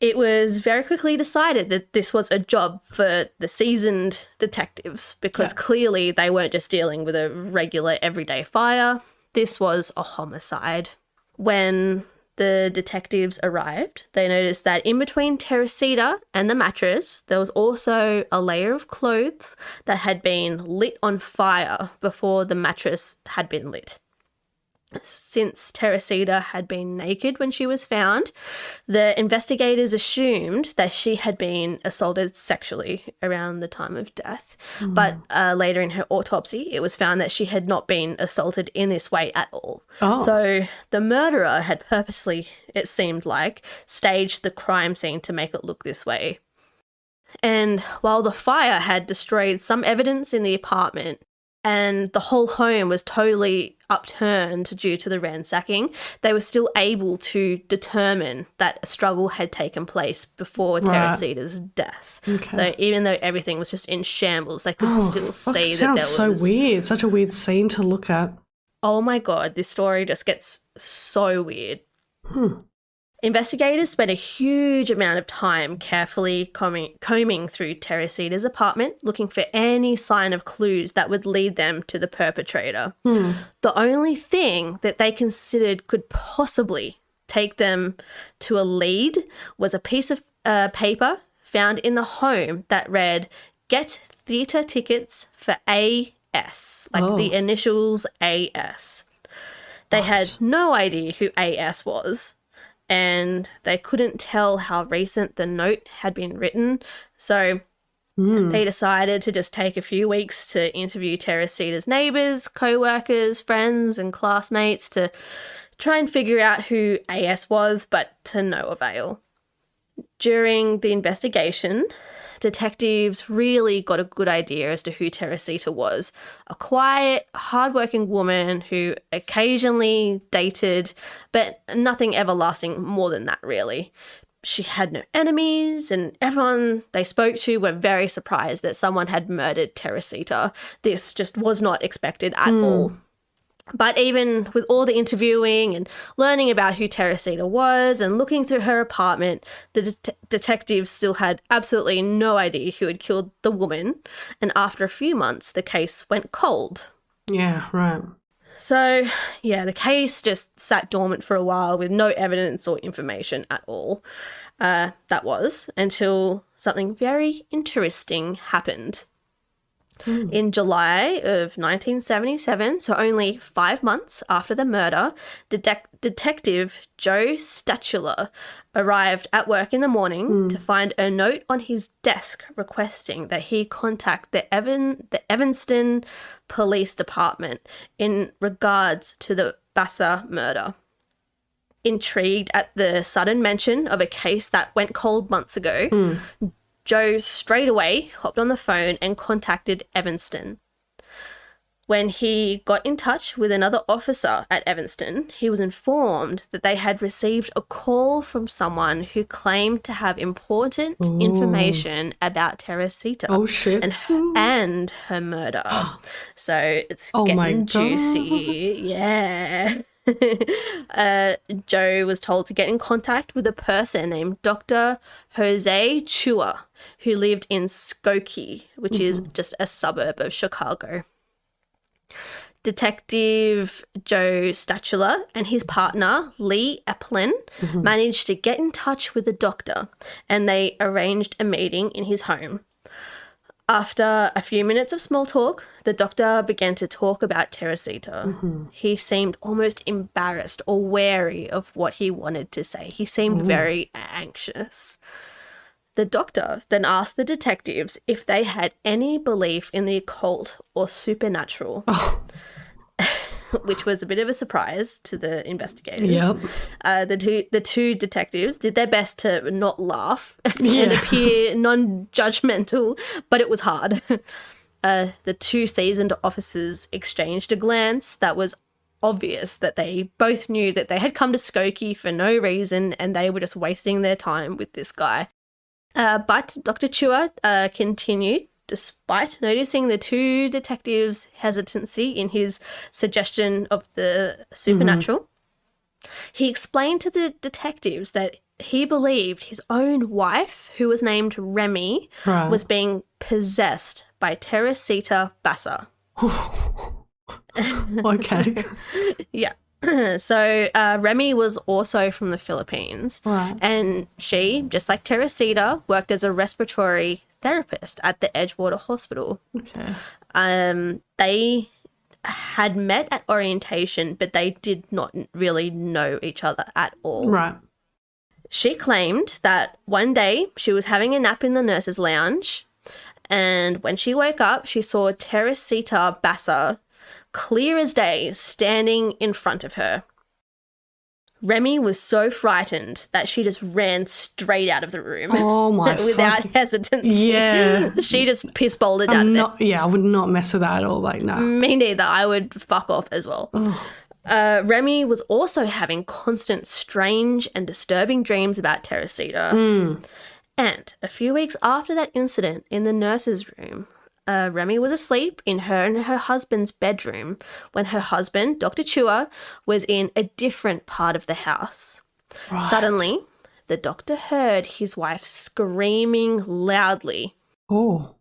It was very quickly decided that this was a job for the seasoned detectives, because clearly they weren't just dealing with a regular everyday fire. This was a homicide. When the detectives arrived, they noticed that in between Teresita and the mattress, there was also a layer of clothes that had been lit on fire before the mattress had been lit. Since Teresita had been naked when she was found, the investigators assumed that she had been assaulted sexually around the time of death. But later in her autopsy, it was found that she had not been assaulted in this way at all. So the murderer had purposely, it seemed like, staged the crime scene to make it look this way. And while the fire had destroyed some evidence in the apartment, and the whole home was totally upturned due to the ransacking, they were still able to determine that a struggle had taken place before Teresita's death. So even though everything was just in shambles, they could still see that there was... Sounds so weird. Such a weird scene to look at. Oh my God, this story just gets so weird. Investigators spent a huge amount of time carefully combing through Teresita's apartment, looking for any sign of clues that would lead them to the perpetrator. The only thing that they considered could possibly take them to a lead was a piece of paper found in the home that read, "Get theatre tickets for AS," like the initials AS. They had no idea who AS was, and they couldn't tell how recent the note had been written. So they decided to just take a few weeks to interview Teresita's neighbours, co-workers, friends and classmates to try and figure out who AS was, but to no avail. During the investigation, detectives really got a good idea as to who Teresita was. A quiet, hardworking woman who occasionally dated, but nothing ever lasting more than that, really. She had no enemies, and everyone they spoke to were very surprised that someone had murdered Teresita. This just was not expected at all. But even with all the interviewing and learning about who Teresita was and looking through her apartment, the detectives still had absolutely no idea who had killed the woman. And after a few months, the case went cold. Yeah, right. So, yeah, the case just sat dormant for a while with no evidence or information at all. That was until something very interesting happened. In July of 1977, so only 5 months after the murder, Detective Joe Stachula arrived at work in the morning to find a note on his desk requesting that he contact the Evanston Police Department in regards to the Basa murder. Intrigued at the sudden mention of a case that went cold months ago, Joe straight away hopped on the phone and contacted Evanston. When he got in touch with another officer at Evanston, he was informed that they had received a call from someone who claimed to have important information about Teresita and her murder. So it's getting juicy. Yeah. Joe was told to get in contact with a person named Dr. Jose Chua, who lived in Skokie, which is just a suburb of Chicago. Detective Joe Stachula and his partner, Lee Eplin, managed to get in touch with the doctor, and they arranged a meeting in his home. After a few minutes of small talk, the doctor began to talk about Teresita. He seemed almost embarrassed or wary of what he wanted to say. He seemed very anxious. The doctor then asked the detectives if they had any belief in the occult or supernatural, which was a bit of a surprise to the investigators. Yep. The two detectives did their best to not laugh and appear non-judgmental, but it was hard. The two seasoned officers exchanged a glance that was obvious that they both knew that they had come to Skokie for no reason and they were just wasting their time with this guy. But Dr. Chua continued, despite noticing the two detectives' hesitancy in his suggestion of the supernatural. He explained to the detectives that he believed his own wife, who was named Remy, was being possessed by Teresita Basa. Okay. Yeah. So Remy was also from the Philippines, and she, just like Teresita, worked as a respiratory therapist at the Edgewater Hospital. Okay. They had met at orientation, but they did not really know each other at all. Right. She claimed that one day she was having a nap in the nurses' lounge, and when she woke up, she saw Teresita Basa, clear as day, standing in front of her. Remy was so frightened that she just ran straight out of the room. Oh my without hesitancy. Yeah. She just piss-bolted out of there. Yeah, I would not mess with that at all. Like, no. Me neither. I would fuck off as well. Remy was also having constant strange and disturbing dreams about Teresita. And a few weeks after that incident in the nurse's room, Remy was asleep in her and her husband's bedroom when her husband, Dr. Chua, was in a different part of the house. Right. Suddenly, the doctor heard his wife screaming loudly. Oh.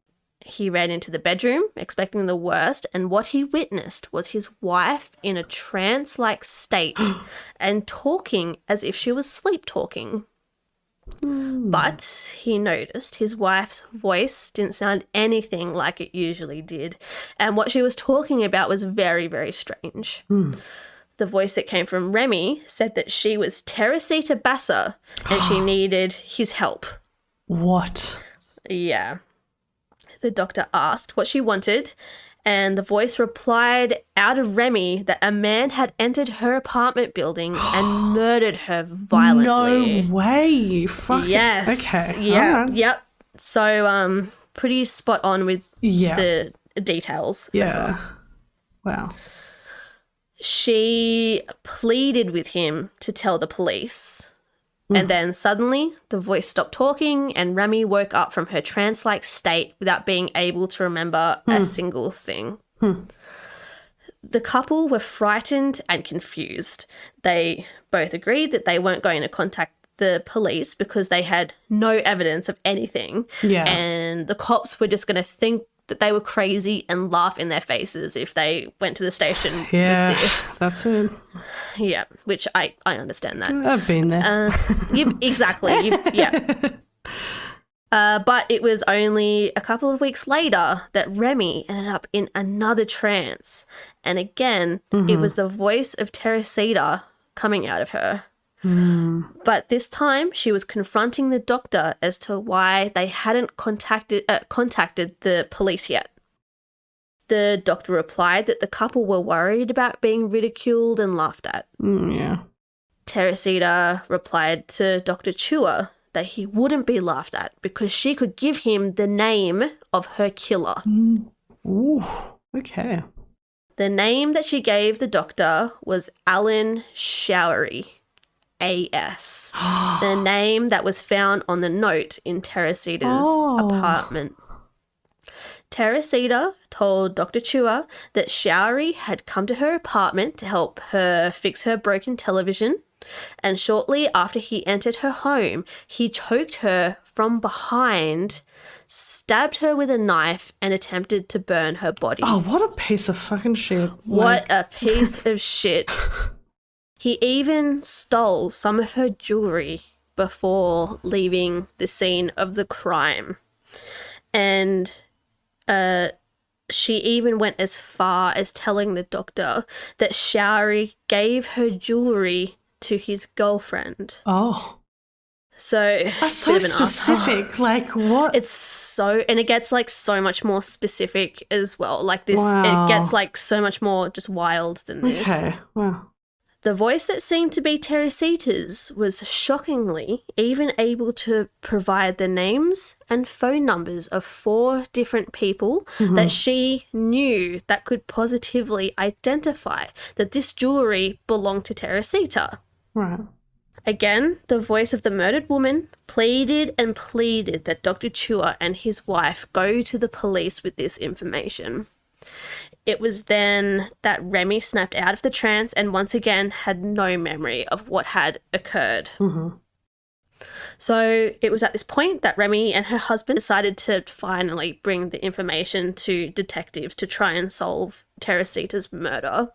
He ran into the bedroom, expecting the worst, and what he witnessed was his wife in a trance-like state and talking as if she was sleep-talking. But he noticed his wife's voice didn't sound anything like it usually did, and what she was talking about was very, very strange. The voice that came from Remy said that she was Teresita Basa and she needed his help. What? Yeah. The doctor asked what she wanted, and the voice replied out of Remy that a man had entered her apartment building and murdered her violently. No way. Fuck. Yes. Okay. Yeah. Right. Yep. So, pretty spot on with the details. So far. Wow. She pleaded with him to tell the police. And then suddenly the voice stopped talking and Remy woke up from her trance-like state without being able to remember a single thing. The couple were frightened and confused. They both agreed that they weren't going to contact the police because they had no evidence of anything. Yeah. And the cops were just going to think that they were crazy and laugh in their faces if they went to the station with this. That's it. Yeah, which I understand that. I've been there. But it was only a couple of weeks later that Remy ended up in another trance. And again, it was the voice of Teresita coming out of her. But this time she was confronting the doctor as to why they hadn't contacted the police yet. The doctor replied that the couple were worried about being ridiculed and laughed at. Teresita replied to Dr. Chua that he wouldn't be laughed at because she could give him the name of her killer. Ooh, okay. The name that she gave the doctor was Alan Showery, A.S., the name that was found on the note in Teresita's apartment. Teresita told Dr. Chua that Showery had come to her apartment to help her fix her broken television, and shortly after he entered her home, he choked her from behind, stabbed her with a knife, and attempted to burn her body. Oh, what a piece of fucking shit. What a piece of shit. He even stole some of her jewelry before leaving the scene of the crime. And she even went as far as telling the doctor that Showery gave her jewelry to his girlfriend. Oh. So that's so specific. Like, what? It's so, and it gets like so much more specific as well. Like this, It gets like so much more just wild than this. Okay, wow. The voice that seemed to be Teresita's was shockingly even able to provide the names and phone numbers of 4 different people that she knew that could positively identify that this jewelry belonged to Teresita. Right. Again, the voice of the murdered woman pleaded and pleaded that Dr. Chua and his wife go to the police with this information. It was then that Remy snapped out of the trance and once again had no memory of what had occurred. So it was at this point that Remy and her husband decided to finally bring the information to detectives to try and solve Teresita's murder.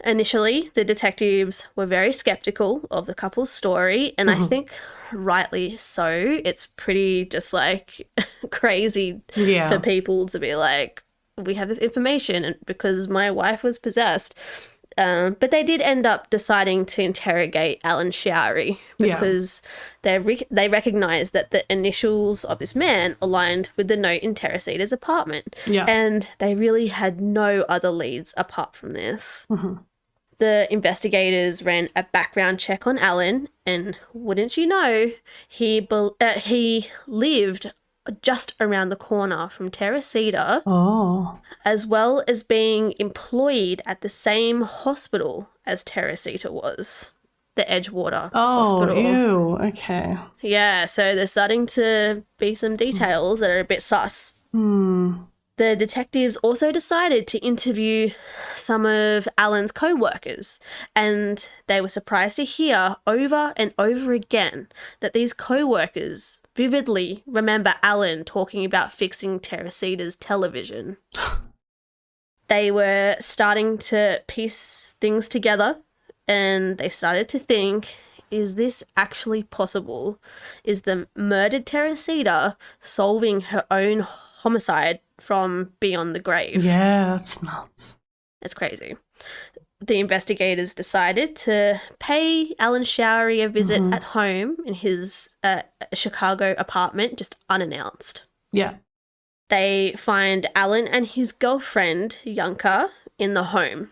Initially, the detectives were very skeptical of the couple's story, and I think rightly so. It's pretty just like crazy for people to be like, we have this information and because my wife was possessed. But they did end up deciding to interrogate Alan Showery because they recognised that the initials of this man aligned with the note in Teresita's apartment. And they really had no other leads apart from this. The investigators ran a background check on Alan, and wouldn't you know, he lived just around the corner from Teresita, as well as being employed at the same hospital as Teresita was, the Edgewater Hospital. Oh, ew, okay. Yeah, so there's starting to be some details that are a bit sus. The detectives also decided to interview some of Alan's co-workers, and they were surprised to hear over and over again that these co-workers vividly remember Alan talking about fixing Teresita's television. They were starting to piece things together, and they started to think, is this actually possible? Is the murdered Teresita solving her own homicide from beyond the grave? Yeah, that's nuts. It's crazy. The investigators decided to pay Alan Showery a visit at home in his Chicago apartment, just unannounced. Yeah. They find Alan and his girlfriend, Yanka, in the home.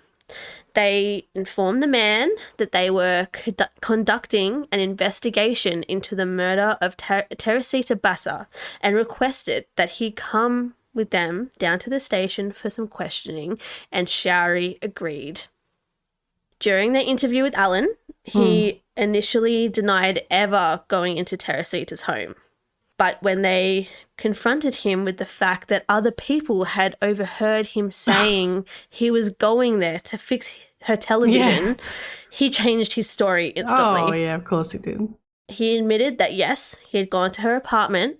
They informed the man that they were conducting an investigation into the murder of Teresita Basa and requested that he come with them down to the station for some questioning, and Showery agreed. During the interview with Alan, he initially denied ever going into Teresita's home. But when they confronted him with the fact that other people had overheard him saying he was going there to fix her television, he changed his story instantly. Oh, yeah, of course he did. He admitted that, yes, he had gone to her apartment,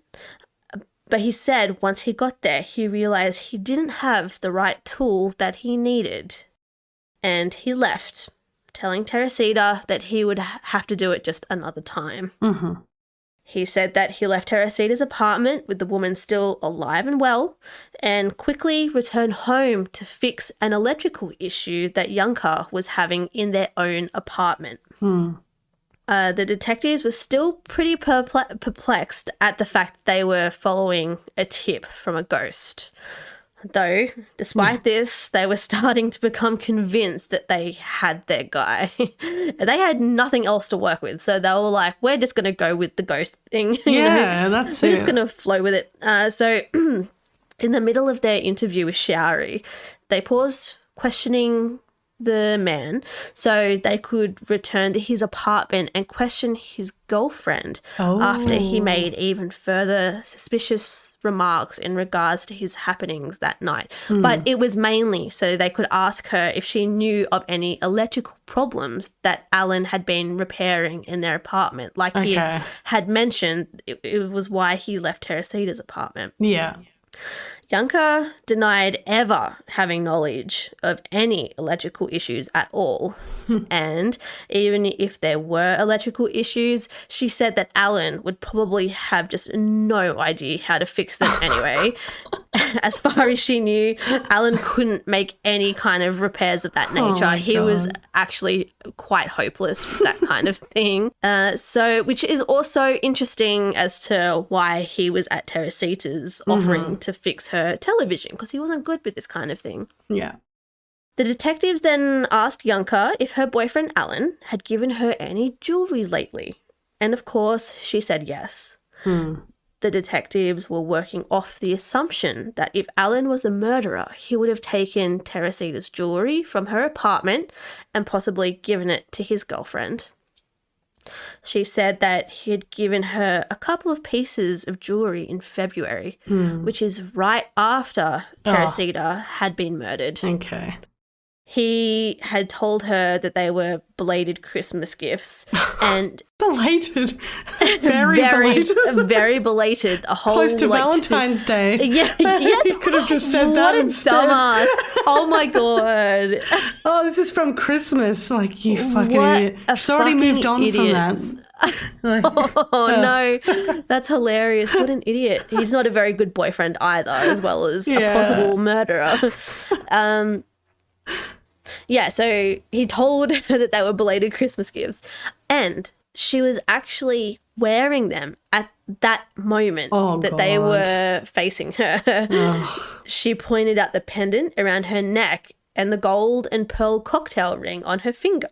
But he said once he got there, he realized he didn't have the right tool that he needed. And he left, telling Teresita that he would have to do it just another time. Mm-hmm. He said that he left Teresita's apartment with the woman still alive and well, and quickly returned home to fix an electrical issue that Janka was having in their own apartment. The detectives were still pretty perplexed at the fact that they were following a tip from a ghost. Though, despite this, they were starting to become convinced that they had their guy. They had nothing else to work with, so they were like, we're just going to go with the ghost thing. That's we're it. just going to flow with it. So in the middle of their interview with Shiari, they paused questioning the man so they could return to his apartment and question his girlfriend after he made even further suspicious remarks in regards to his happenings that night. But it was mainly so they could ask her if she knew of any electrical problems that Alan had been repairing in their apartment. Like he had mentioned, it was why he left Teresita's apartment. Yeah. Janka denied ever having knowledge of any electrical issues at all. And even if there were electrical issues, she said that Alan would probably have just no idea how to fix them anyway. As far as she knew, Alan couldn't make any kind of repairs of that nature. He was actually quite hopeless with that kind of thing. Which is also interesting as to why he was at Teresita's offering to fix her television, because he wasn't good with this kind of thing. Yeah. The detectives then asked Janka if her boyfriend Alan had given her any jewelry lately. And of course, she said yes. The detectives were working off the assumption that if Alan was the murderer, he would have taken Teresita's jewelry from her apartment and possibly given it to his girlfriend. She said that he had given her a couple of pieces of jewelry in February, which is right after Teresita had been murdered. Okay. He had told her that they were belated Christmas gifts, and belated, very belated, very belated. A whole close to Valentine's Day. Yeah. You could have just said that instead. Dumbass. Oh my god. Oh, this is from Christmas. Like, you fucking idiot. She's already moved on from that. No, that's hilarious. What an idiot. He's not a very good boyfriend either, as well as a possible murderer. So he told her that they were belated Christmas gifts, and she was actually wearing them at that moment they were facing her. She pointed out the pendant around her neck and the gold and pearl cocktail ring on her finger.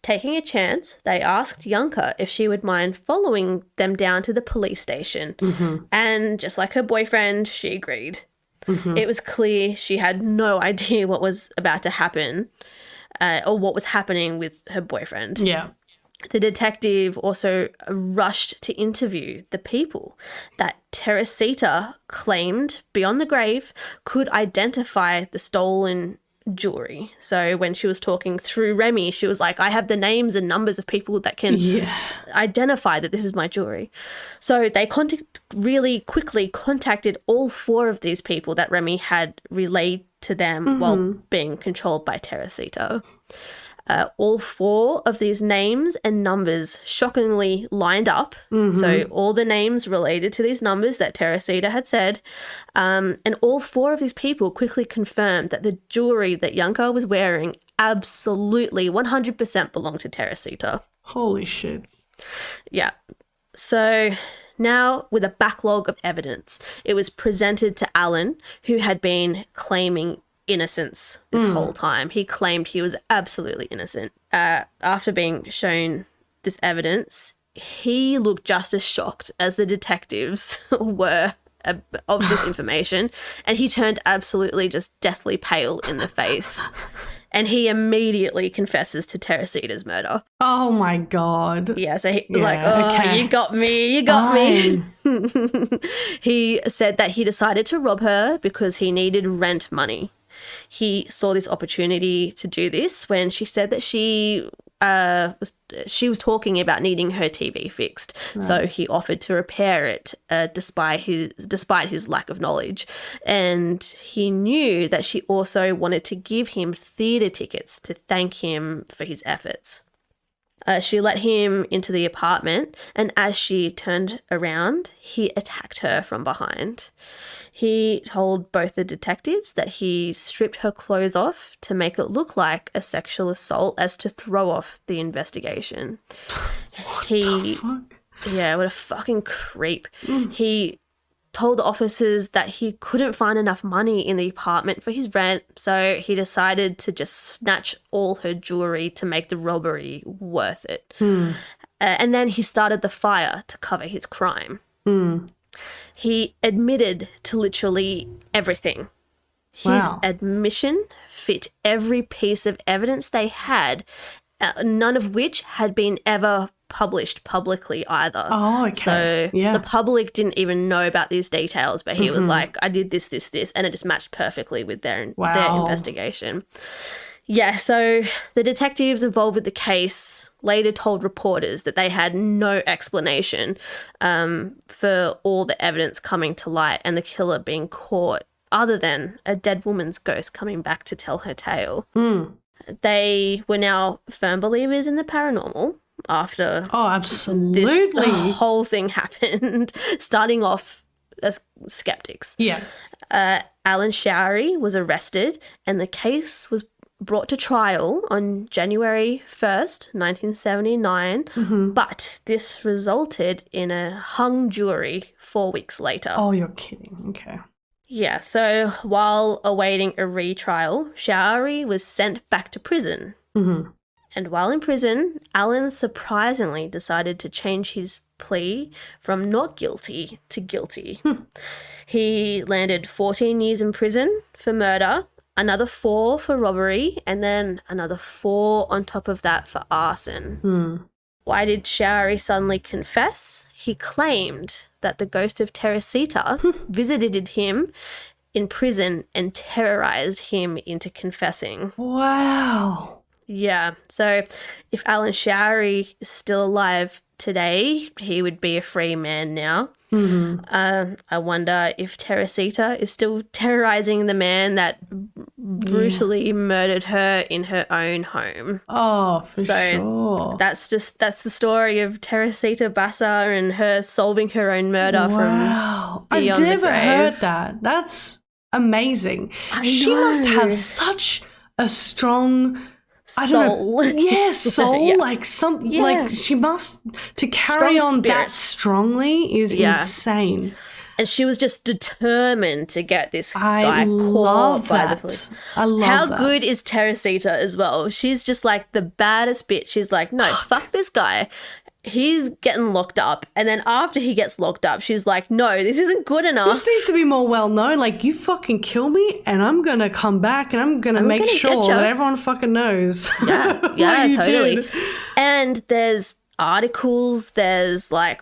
Taking a chance, they asked Janka if she would mind following them down to the police station. And just like her boyfriend, she agreed. It was clear she had no idea what was about to happen or what was happening with her boyfriend. Yeah. The detective also rushed to interview the people that Teresita claimed beyond the grave could identify the stolen jewelry. So when she was talking through Remy, she was like, I have the names and numbers of people that can identify that this is my jewelry. So they really quickly contacted all four of these people that Remy had relayed to them while being controlled by Teresita. All four of these names and numbers shockingly lined up. So all the names related to these numbers that Teresita had said. And all four of these people quickly confirmed that the jewelry that Janka was wearing absolutely 100% belonged to Teresita. Holy shit. Yeah. So now, with a backlog of evidence, it was presented to Alan, who had been claiming innocence this whole time. He claimed he was absolutely innocent. After being shown this evidence, he looked just as shocked as the detectives were of this information, and he turned absolutely just deathly pale in the face. And he immediately confesses to Teresita's murder. Oh my god. Yeah, so he was you got me, you got me. He said that he decided to rob her because he needed rent money. He saw this opportunity to do this when she said that she she was talking about needing her TV fixed, so he offered to repair it, despite his lack of knowledge. And he knew that she also wanted to give him theatre tickets to thank him for his efforts. She let him into the apartment, and as she turned around, he attacked her from behind. He told both the detectives that he stripped her clothes off to make it look like a sexual assault as to throw off the investigation. What the fuck? Yeah, what a fucking creep. He told the officers that he couldn't find enough money in the apartment for his rent, so he decided to just snatch all her jewelry to make the robbery worth it. And then he started the fire to cover his crime. He admitted to literally everything. His admission fit every piece of evidence they had, none of which had been ever published publicly either. Oh, okay. So the public didn't even know about these details, but he was like, I did this, and it just matched perfectly with their investigation. Yeah, so the detectives involved with the case later told reporters that they had no explanation for all the evidence coming to light and the killer being caught, other than a dead woman's ghost coming back to tell her tale. They were now firm believers in the paranormal after this whole thing happened, starting off as skeptics. Yeah. Alan Showery was arrested and the case was brought to trial on January 1st, 1979, but this resulted in a hung jury 4 weeks later. Oh, you're kidding. Okay. Yeah, so while awaiting a retrial, Showery was sent back to prison. And while in prison, Alan surprisingly decided to change his plea from not guilty to guilty. He landed 14 years in prison for murder, another 4 for robbery, and then another 4 on top of that for arson. Why did Showery suddenly confess? He claimed that the ghost of Teresita visited him in prison and terrorized him into confessing. Wow. Yeah, so if Alan Showery is still alive today, he would be a free man now. I wonder if Teresita is still terrorizing the man that brutally murdered her in her own home. Oh, for sure. That's the story of Teresita Basa and her solving her own murder from beyond the grave. I've never heard that. That's amazing. She must have such a strong soul. Soul. Like like she must, to carry Strong on spirit. that strongly is insane. And she was just determined to get this I guy love caught by that. the police. I love How that. good is Teresita as well? She's just like the baddest bitch. She's like, no, fuck this guy. He's getting locked up. And then after he gets locked up, she's like, no, this isn't good enough. This needs to be more well known. Like, you fucking kill me and I'm going to come back and I'm going to make sure that everyone fucking knows. Yeah, you totally. did. And there's articles, there's like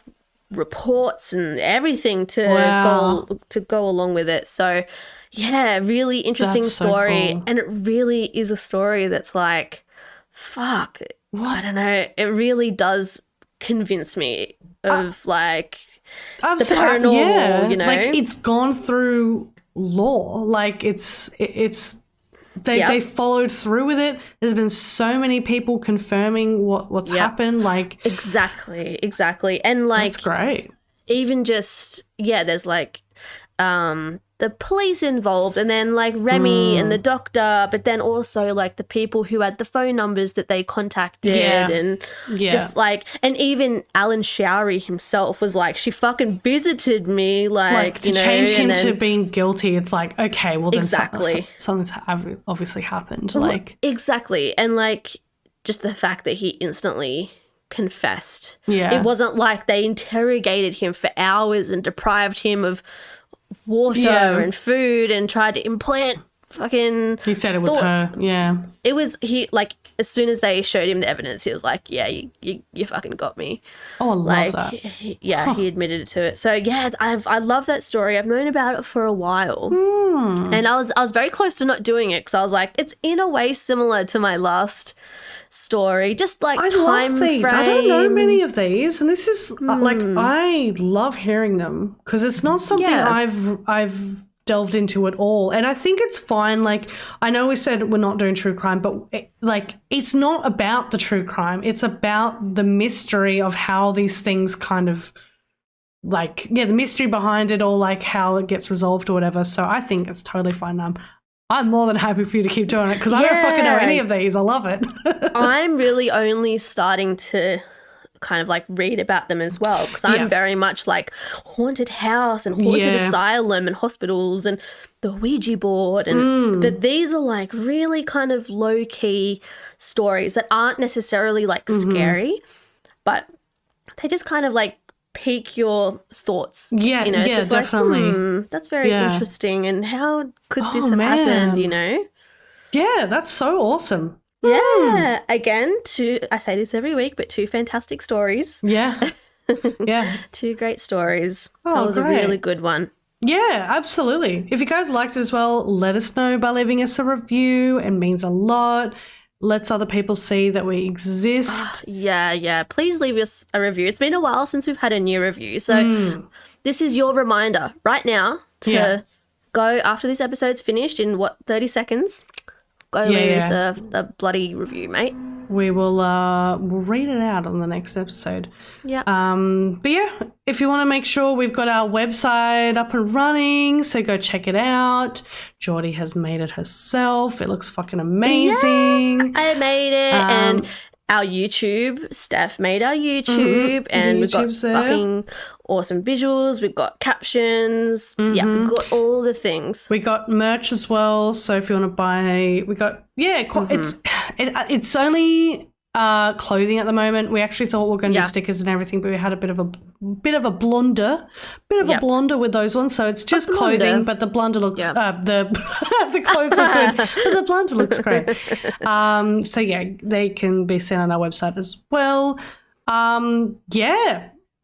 reports and everything to go along with it. So yeah, really interesting That's so story. cool. And it really is a story that's like, fuck, I don't know. It really does convince me of like the paranormal, you know? Like, it's gone through law. Like, they followed through with it. There's been so many people confirming what's happened. Like, exactly. And like, that's great. even just, there's like the police involved, and then like Remy and the doctor, but then also like the people who had the phone numbers that they contacted and just like, and even Alan Showery himself was like, she fucking visited me, like to change him to being guilty. It's like, okay, well then something's obviously happened. Like, exactly. And like just the fact that he instantly confessed. Yeah. It wasn't like they interrogated him for hours and deprived him of water and food and tried to implant fucking He said it was thoughts. her. Yeah. It was he like as soon as they showed him the evidence, he was like, "Yeah, you fucking got me." Oh, I love Like, that. he admitted it to it. So yeah, I love that story. I've known about it for a while, and I was very close to not doing it because I was like, it's in a way similar to my last story, just like I time love these. frame. I don't know many of these, and this is like I love hearing them because it's not something I've delved into at all, and I think it's fine. Like I know we said we're not doing true crime, but it's not about the true crime. It's about the mystery of how these things kind of the mystery behind it, or like how it gets resolved or whatever. So I think it's totally fine. I'm more than happy for you to keep doing it because I don't fucking know any of these. I love it. I'm really only starting to kind of like read about them as well because I'm very much like haunted house and haunted asylum and hospitals and the Ouija board and but these are like really kind of low-key stories that aren't necessarily like scary, but they just kind of like pique your thoughts. Yeah, it's just definitely. Like, that's very interesting, and how could this have happened, Yeah, that's so awesome. Yeah, again, I say this every week, but 2 fantastic stories. Yeah. Yeah. 2 great stories. Oh, that was great. a really good one. Yeah, absolutely. If you guys liked it as well, let us know by leaving us a review. It means a lot. Lets other people see that we exist. Yeah. Please leave us a review. It's been a while since we've had a new review. So this is your reminder right now to go after this episode's finished in 30 seconds. Go leave us a bloody review, mate. We will we'll read it out on the next episode. Yeah. But yeah, if you want to make sure we've got our website up and running, so go check it out. Jordi has made it herself. It looks fucking amazing. Yeah, I made it, and our YouTube, Steph made our YouTube, and we've got fucking awesome visuals. We've got captions. Yeah, we've got all the things. We got merch as well. So if you want to buy, we got it's only clothing at the moment. We actually thought we were going to do stickers and everything, but we had a bit of a blunder with those ones. So it's just clothing, but the blunder looks the clothes look good, but the blunder looks great. So yeah, they can be seen on our website as well.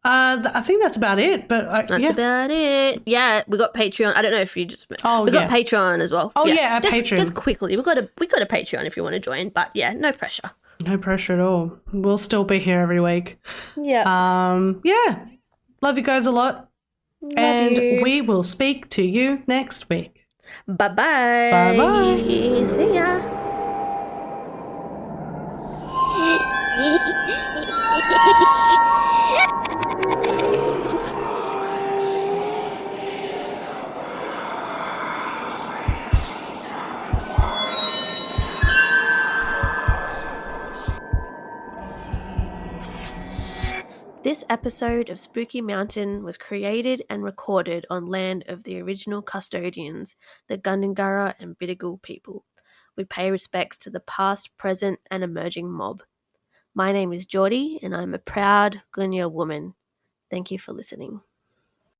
I think that's about it. But that's about it. Yeah, we got Patreon. I don't know if you just. We got Patreon as well. Oh yeah, Patreon. Just quickly, we got a Patreon if you want to join. But yeah, no pressure. No pressure at all. We'll still be here every week. Yeah. Yeah. Love you guys a lot. Love you. We will speak to you next week. Bye-bye. Bye-bye. See ya. This episode of Spooky Mountain was created and recorded on land of the original custodians, the Gundungurra and Bidjigal people. We pay respects to the past, present, and emerging mob. My name is Jordi, and I'm a proud Gunya woman. Thank you for listening.